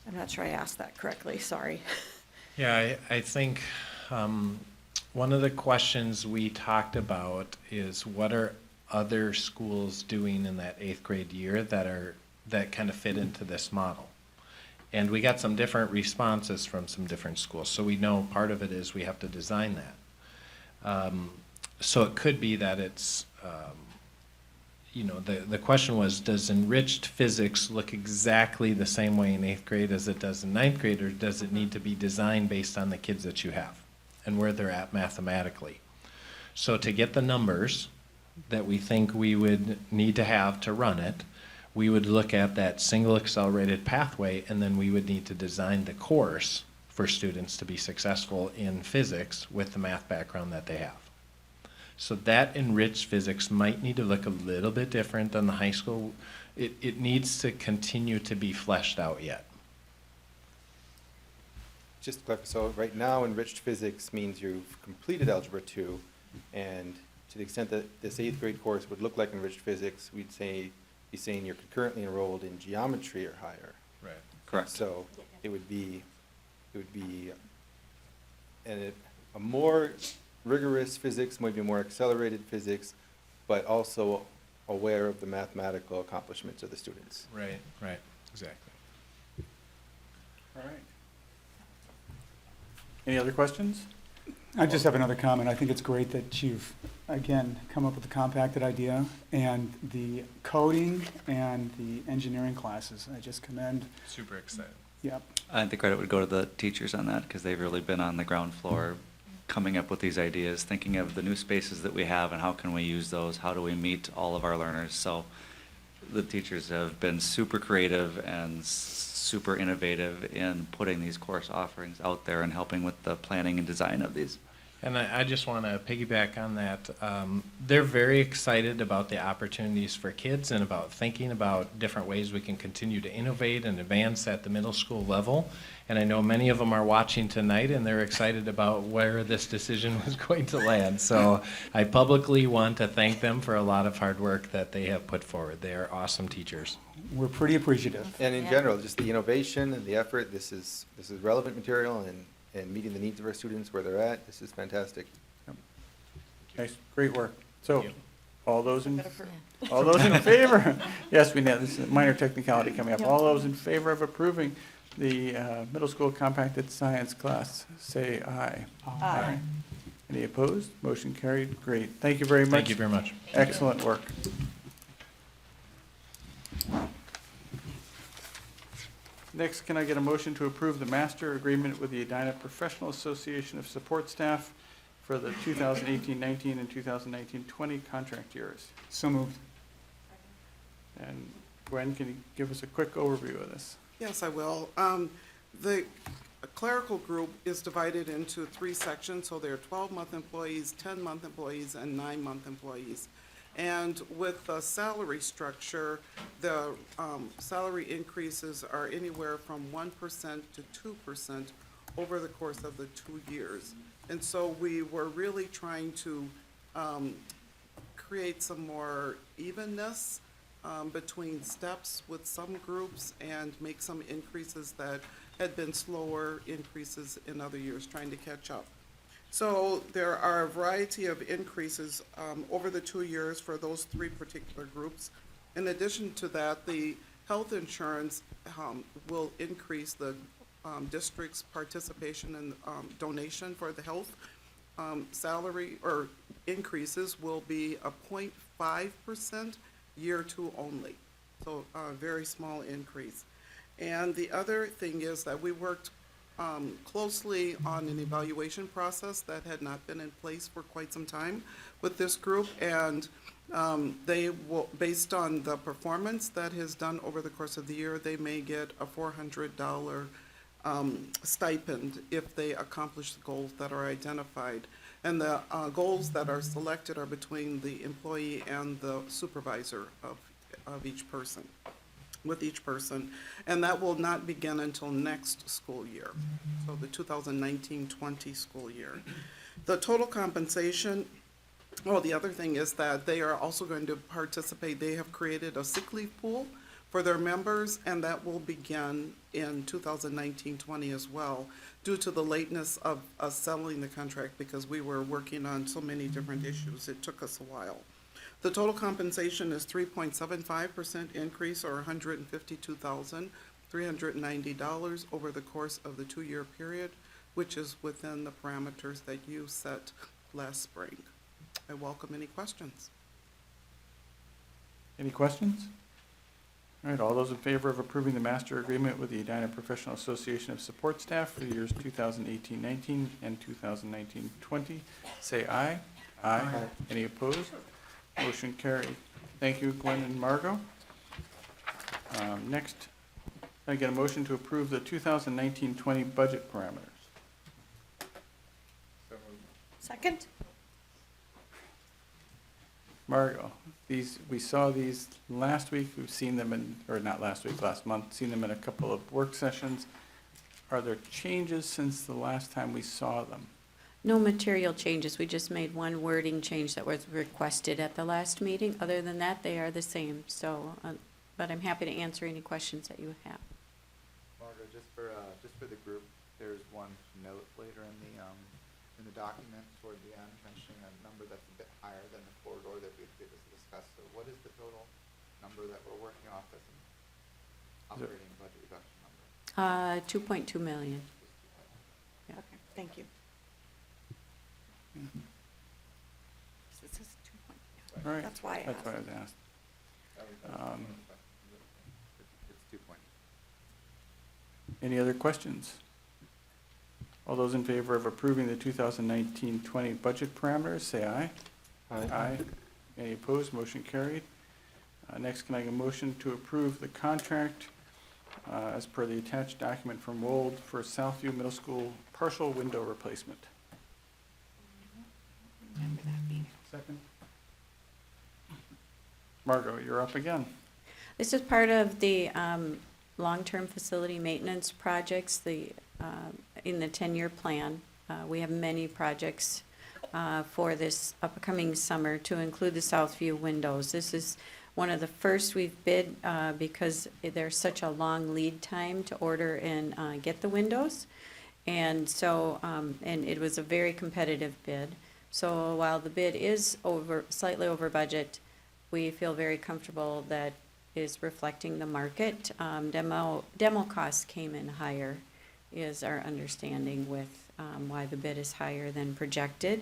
I'm not sure I asked that correctly, sorry. Yeah, I think one of the questions we talked about is what are other schools doing in that 8th grade year that kind of fit into this model. And we got some different responses from some different schools. So we know part of it is we have to design that. So it could be that it's, the question was, does enriched physics look exactly the same way in 8th grade as it does in 9th grade, or does it need to be designed based on the kids that you have and where they're at mathematically? So to get the numbers that we think we would need to have to run it, we would look at that single accelerated pathway, and then we would need to design the course for students to be successful in physics with the math background that they have. So that enriched physics might need to look a little bit different than the high school. It needs to continue to be fleshed out yet. Just to clarify, so right now enriched physics means you've completed Algebra 2, and to the extent that this 8th grade course would look like enriched physics, we'd be saying you're concurrently enrolled in geometry or higher. Right. Correct. So it would be a more rigorous physics, maybe more accelerated physics, but also aware of the mathematical accomplishments of the students. Right, right, exactly. All right. Any other questions? I just have another comment. I think it's great that you've, again, come up with a compacted idea, and the coding and the engineering classes. I just commend, Super excited. yep. I think the credit would go to the teachers on that, because they've really been on the ground floor coming up with these ideas, thinking of the new spaces that we have and how can we use those, how do we meet all of our learners. So the teachers have been super creative and super innovative in putting these course offerings out there and helping with the planning and design of these. And I just want to piggyback on that. They're very excited about the opportunities for kids and about thinking about different ways we can continue to innovate and advance at the middle school level. And I know many of them are watching tonight, and they're excited about where this decision was going to land. So I publicly want to thank them for a lot of hard work that they have put forward. They are awesome teachers. We're pretty appreciative. And in general, just the innovation and the effort, this is relevant material and meeting the needs of our students where they're at. This is fantastic. Nice, great work. So, Thank you. all those in favor? Yes, we know, this is a minor technicality coming up. All those in favor of approving the middle school compacted science class, say aye. Aye. Any opposed? Motion carried. Great. Thank you very much. Thank you very much. Excellent work. Next, can I get a motion to approve the master agreement with the Edina Professional Association of Support Staff for the 2018-19 and 2019-20 contract years? So moved. And Gwen, can you give us a quick overview of this? Yes, I will. The clerical group is divided into 3 sections, so there are 12-month employees, 10-month employees, and 9-month employees. And with the salary structure, the salary increases are anywhere from 1% to 2% over the course of the 2 years. And so we were really trying to create some more evenness between steps with some groups and make some increases that had been slower increases in other years, trying to catch up. So there are a variety of increases over the 2 years for those 3 particular groups. In addition to that, the health insurance will increase the district's participation and donation for the health. Salary or increases will be a 0.5% year 2 only, so a very small increase. And the other thing is that we worked closely on an evaluation process that had not been in place for quite some time with this group, and they will, based on the performance that is done over the course of the year, they may get a $400 stipend if they accomplish the goals that are identified. And the goals that are selected are between the employee and the supervisor of each person, with each person. And that will not begin until next school year, so the 2019-20 school year. The total compensation, well, the other thing is that they are also going to participate. They have created a sick leave pool for their members, and that will begin in 2019-20 as well, due to the lateness of us settling the contract because we were working on so many different issues. It took us a while. The total compensation is 3.75% increase, or $152,390 over the course of the 2-year period, which is within the parameters that you set last spring. I welcome any questions. Any questions? All right, all those in favor of approving the master agreement with the Edina Professional Association of Support Staff for the years 2018-19 and 2019-20, say aye. Aye. Any opposed? Motion carried. Thank you, Gwen and Margot. Next, Can I get a motion to approve the 2019-20 budget parameters? Second? Margot, we saw these last week, we've seen them in, or not last week, last month, seen them in a couple of work sessions. Are there changes since the last time we saw them? No material changes. We just made one wording change that was requested at the last meeting. Other than that, they are the same. So, but I'm happy to answer any questions that you have. Margaret, just for the group, there's one note later in the document toward the end mentioning a number that's a bit higher than the corridor that we previously discussed. So what is the total number that we're working off as an operating budget reduction number? 2.2 million. Okay, thank you. It says 2 point. All right. That's why I That's why I asked. was asked. It's 2 point. Any other questions? All those in favor of approving the 2019-20 budget parameters, say aye. Aye. Any opposed? Motion carried. Next, can I get a motion to approve the contract as per the attached document from Wold for Southview Middle School partial window replacement? Remember that meeting. Second. Margot, you're up again. This is part of the long-term facility maintenance projects in the 10-year plan. We have many projects for this upcoming summer to include the Southview windows. This is one of the first we've bid because there's such a long lead time to order and get the windows. And so, and it was a very competitive bid. So while the bid is slightly over budget, we feel very comfortable that is reflecting the market. Demo costs came in higher, is our understanding with why the bid is higher than projected.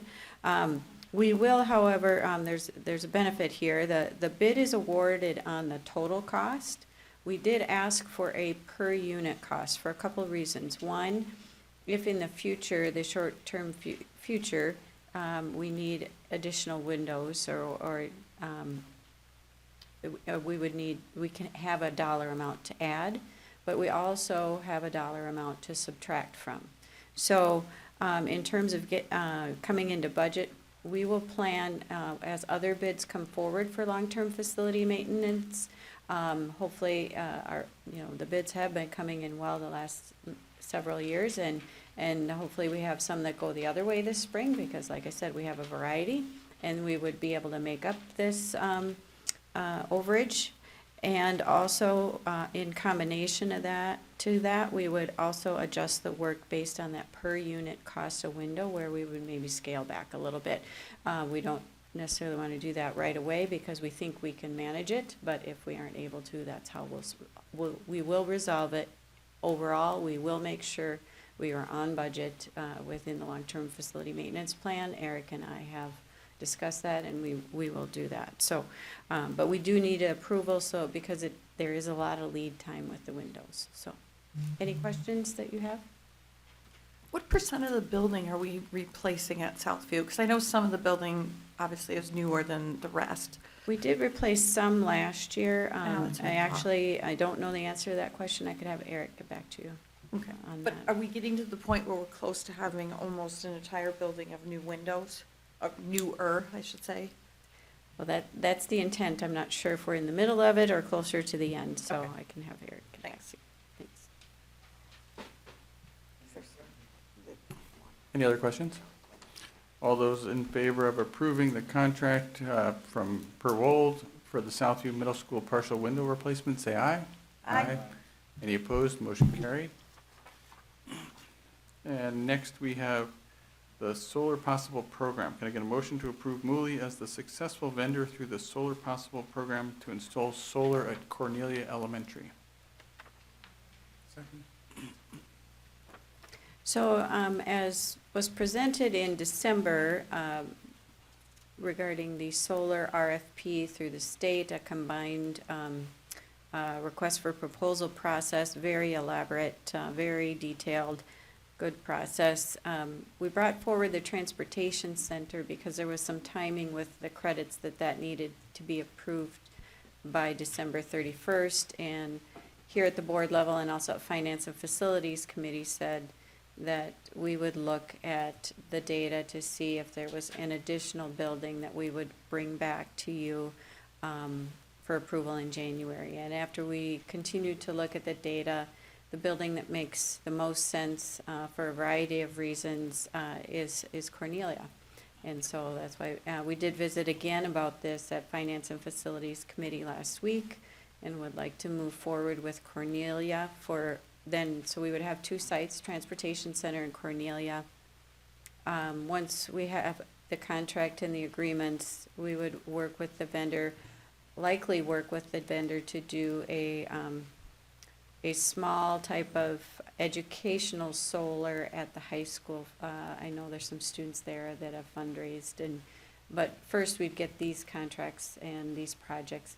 We will, however, there's a benefit here. The bid is awarded on the total cost. We did ask for a per unit cost for a couple of reasons. One, if in the future, the short-term future, we need additional windows or we can have a dollar amount to add, but we also have a dollar amount to subtract from. So in terms of coming into budget, we will plan as other bids come forward for long-term facility maintenance. Hopefully, the bids have been coming in well the last several years, and hopefully we have some that go the other way this spring because, like I said, we have a variety, and we would be able to make up this overage. And also, in combination of that, we would also adjust the work based on that per unit cost of window where we would maybe scale back a little bit. We don't necessarily want to do that right away because we think we can manage it, but if we aren't able to, that's how we will resolve it. Overall, we will make sure we are on budget within the long-term facility maintenance plan. Eric and I have discuss that, and we will do that. So, but we do need approval, so because there is a lot of lead time with the windows. So, any questions that you have? What percent of the building are we replacing at Southview? Because I know some of the building obviously is newer than the rest. We did replace some last year. that's what I thought. I don't know the answer to that question. I could have Eric get back to you. Okay. On But that. are we getting to the point where we're close to having almost an entire building of new windows? Newer, I should say. Well, that's the intent. I'm not sure if we're in the middle of it or closer to the end, so Okay. I can have Eric get back Thanks. to you. Thanks. Any other questions? All those in favor of approving the contract from Perwold for the Southview Middle School partial window replacement, say aye. Aye. Any opposed? Motion carried. And next we have the Solar Possible Program. Can I get a motion to approve Mooley as the successful vendor through the Solar Possible Program to install solar at Cornelia Elementary? Second. So, as was presented in December, regarding the solar RFP through the state, a combined request for proposal process, very elaborate, very detailed, good process. We brought forward the transportation center because there was some timing with the credits that needed to be approved by December 31st, and here at the board level and also at Finance and Facilities Committee said that we would look at the data to see if there was an additional building that we would bring back to you for approval in January. And after we continued to look at the data, the building that makes the most sense for a variety of reasons is Cornelia. And so that's why we did visit again about this at Finance and Facilities Committee last week and would like to move forward with Cornelia for then, so we would have 2 sites, Transportation Center and Cornelia. Once we have the contract and the agreements, we would work with the vendor, likely work with the vendor to do a small type of educational solar at the high school. I know there's some students there that have fundraised, but first we'd get these contracts and these projects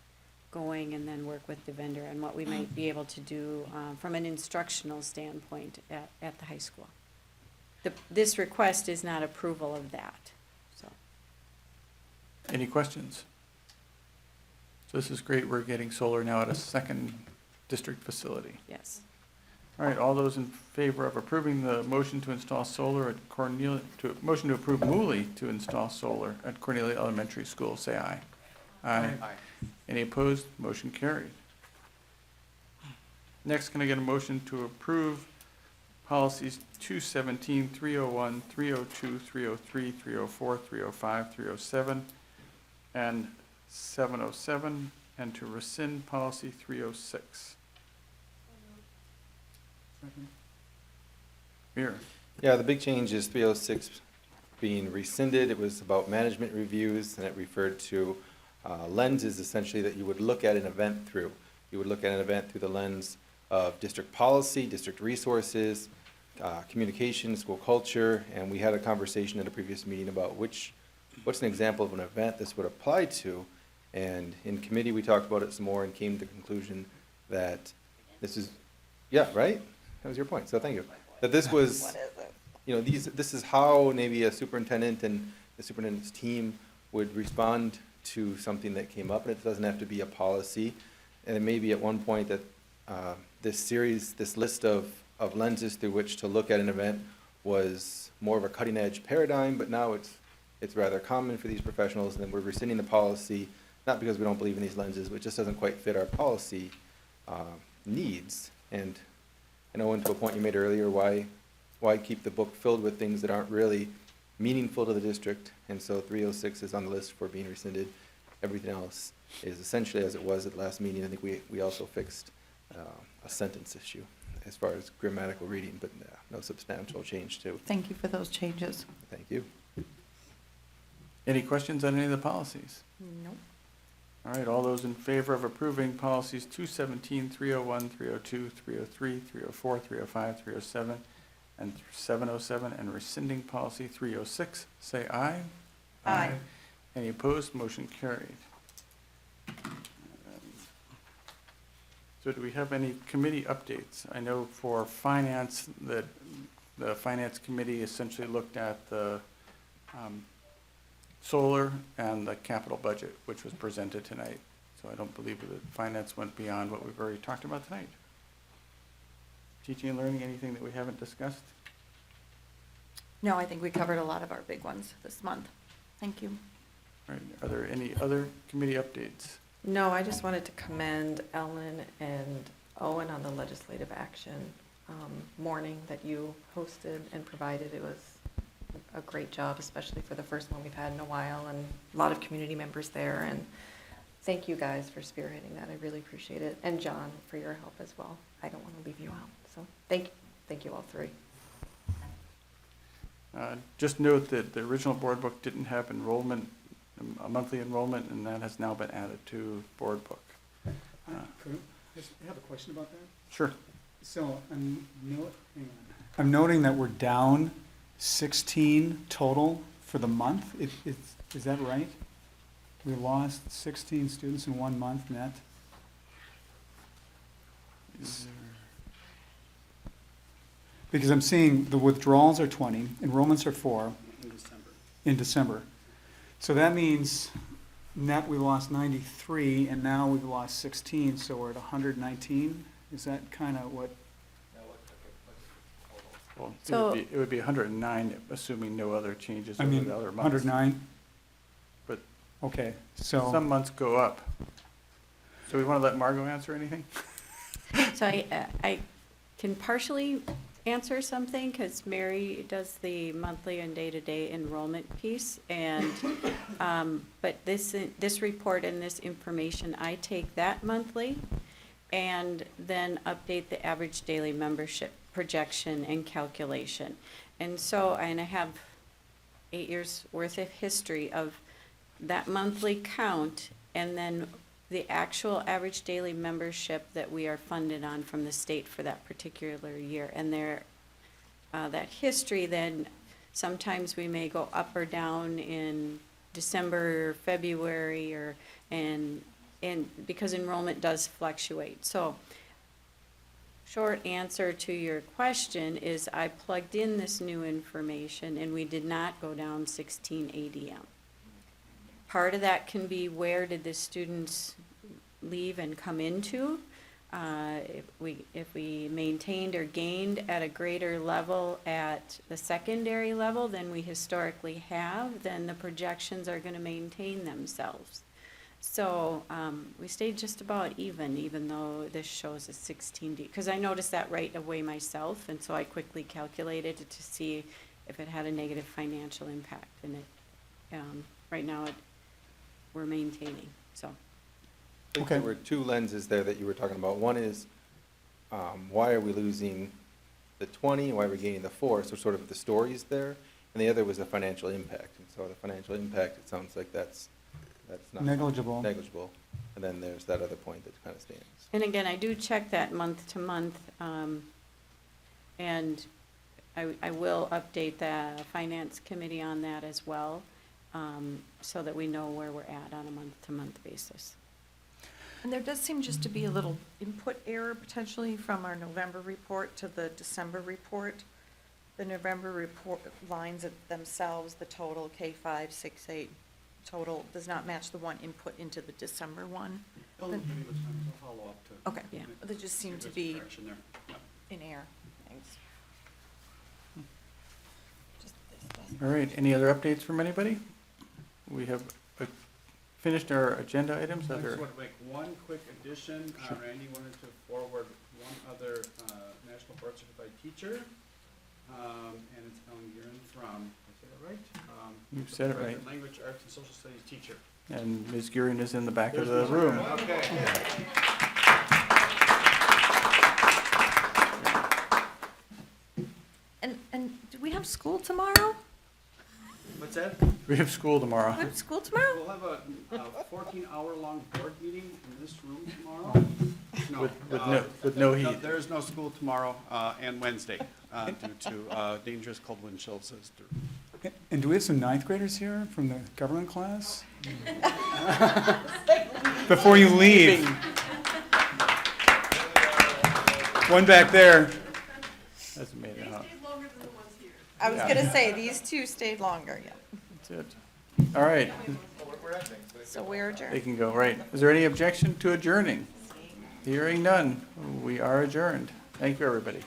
going and then work with the vendor on what we might be able to do from an instructional standpoint at the high school. This request is not approval of that, so. Any questions? So this is great, we're getting solar now at a second district facility. Yes. All right, all those in favor of approving the motion to install solar at Cornelia, motion to approve Mooley to install solar at Cornelia Elementary School, say aye. Aye. Any opposed? Motion carried. Next, can I get a motion to approve policies 217, 301, 302, 303, 304, 305, 307, and 707, and to rescind policy 306? Here. Yeah, the big change is 306 being rescinded. It was about management reviews, and it referred to lenses essentially that you would look at an event through. You would look at an event through the lens of district policy, district resources, communication, school culture, and we had a conversation at a previous meeting about what's an example of an event this would apply to. And in committee, we talked about it some more and came to the conclusion that this is, yeah, right? That was your point, so thank you. That this was, you know, this is how maybe a superintendent and the superintendent's team would respond to something that came up, and it doesn't have to be a policy. And it may be at one point that this list of lenses through which to look at an event was more of a cutting edge paradigm, but now it's rather common for these professionals, and then we're rescinding the policy, not because we don't believe in these lenses, but it just doesn't quite fit our policy needs. And I know to a point you made earlier, why keep the book filled with things that aren't really meaningful to the district? And so 306 is on the list for being rescinded. Everything else is essentially as it was at the last meeting. I think we also fixed a sentence issue as far as grammatical reading, but no substantial change too. Thank you for those changes. Thank you. Any questions on any of the policies? Nope. All right, all those in favor of approving policies 217, 301, 302, 303, 304, 305, 307, and 707, and rescinding policy 306, say aye. Aye. Any opposed? Motion carried. So do we have any committee updates? I know for finance, that the finance committee essentially looked at the solar and the capital budget, which was presented tonight. So I don't believe that finance went beyond what we've already talked about tonight. Teaching and learning, anything that we haven't discussed? No, I think we covered a lot of our big ones this month. Thank you. All right, are there any other committee updates? No, I just wanted to commend Ellen and Owen on the legislative action morning that you hosted and provided. It was a great job, especially for the first one we've had in a while, and a lot of community members there. And thank you guys for spearheading that. I really appreciate it. And John, for your help as well. I don't want to leave you out. So thank you all three. Just note that the original board book didn't have enrollment, a monthly enrollment, and that has now been added to board book. I have a question about that. Sure. So I'm noting that we're down 16 total for the month. Is that right? We lost 16 students in 1 month net. Because I'm seeing the withdrawals are 20, enrollments are 4 in December. So that means net we lost 93, and now we've lost 16, so we're at 119 Is that kind of what, Well, So- it would be 109, assuming no other changes I over mean, the other months. 109? But Okay, some so, months go up. So we want to let Margot answer anything? So I can partially answer something because Mary does the monthly and day-to-day enrollment piece. And, but this report and this information, I take that monthly and then update the average daily membership projection and calculation. And so, and I have 8 years worth of history of that monthly count and then the actual average daily membership that we are funded on from the state for that particular year. And there, that history, then sometimes we may go up or down in December, or February, or, and because enrollment does fluctuate. So, short answer to your question is I plugged in this new information and we did not go down 16 ADM. Part of that can be where did the students leave and come into? If we maintained or gained at a greater level at the secondary level than we historically have, then the projections are going to maintain themselves. So we stayed just about even though this shows a 16D. Because I noticed that right away myself, and so I quickly calculated it to see if it had a negative financial impact. And it, right now, we're maintaining. So. I think there were two lenses there that you were talking about. One is, why are we losing the 20, why are we gaining the 4? So sort of the stories there. And the other was the financial impact. And so the financial impact, it sounds like that's not negligible. negligible. And then there's that other point that kind of stands. And again, I do check that month to month, and I will update the finance committee on that as well, so that we know where we're at on a month-to-month basis. And there does seem just to be a little input error potentially from our November report to the December report. The November report lines themselves, the total K5, 6, 8 total does not match the one input into the December one. Follow up to. Okay, Yeah. they just seem to There's be correction there. Yep. in error. Thanks. Just this doesn't- All right, any other updates from anybody? We have finished our agenda items. I Other, just want to make one quick addition. Randy wanted to forward one other National Board Certified Teacher, and it's Ellen Guerin from, did I say that right? You said it right. Language Arts and Social Studies teacher. and Ms. Gearing is in the back of There's the Ms. room. Guerin. Okay. And do we have school tomorrow? What's that? We have school tomorrow. We have school tomorrow? We'll have a 14-hour-long board meeting in this room tomorrow. No, With no heat. there is no school tomorrow and Wednesday due to dangerous cold wind chills. And do we have some ninth graders here from the government class? Before you leave. One back there. Hasn't made it out. I was gonna say, these two stayed longer, yeah. That's it. All right, So we're adjourned. they can go, right. Is there any objection to adjourning? Hearing none, we are adjourned. Thank you, everybody.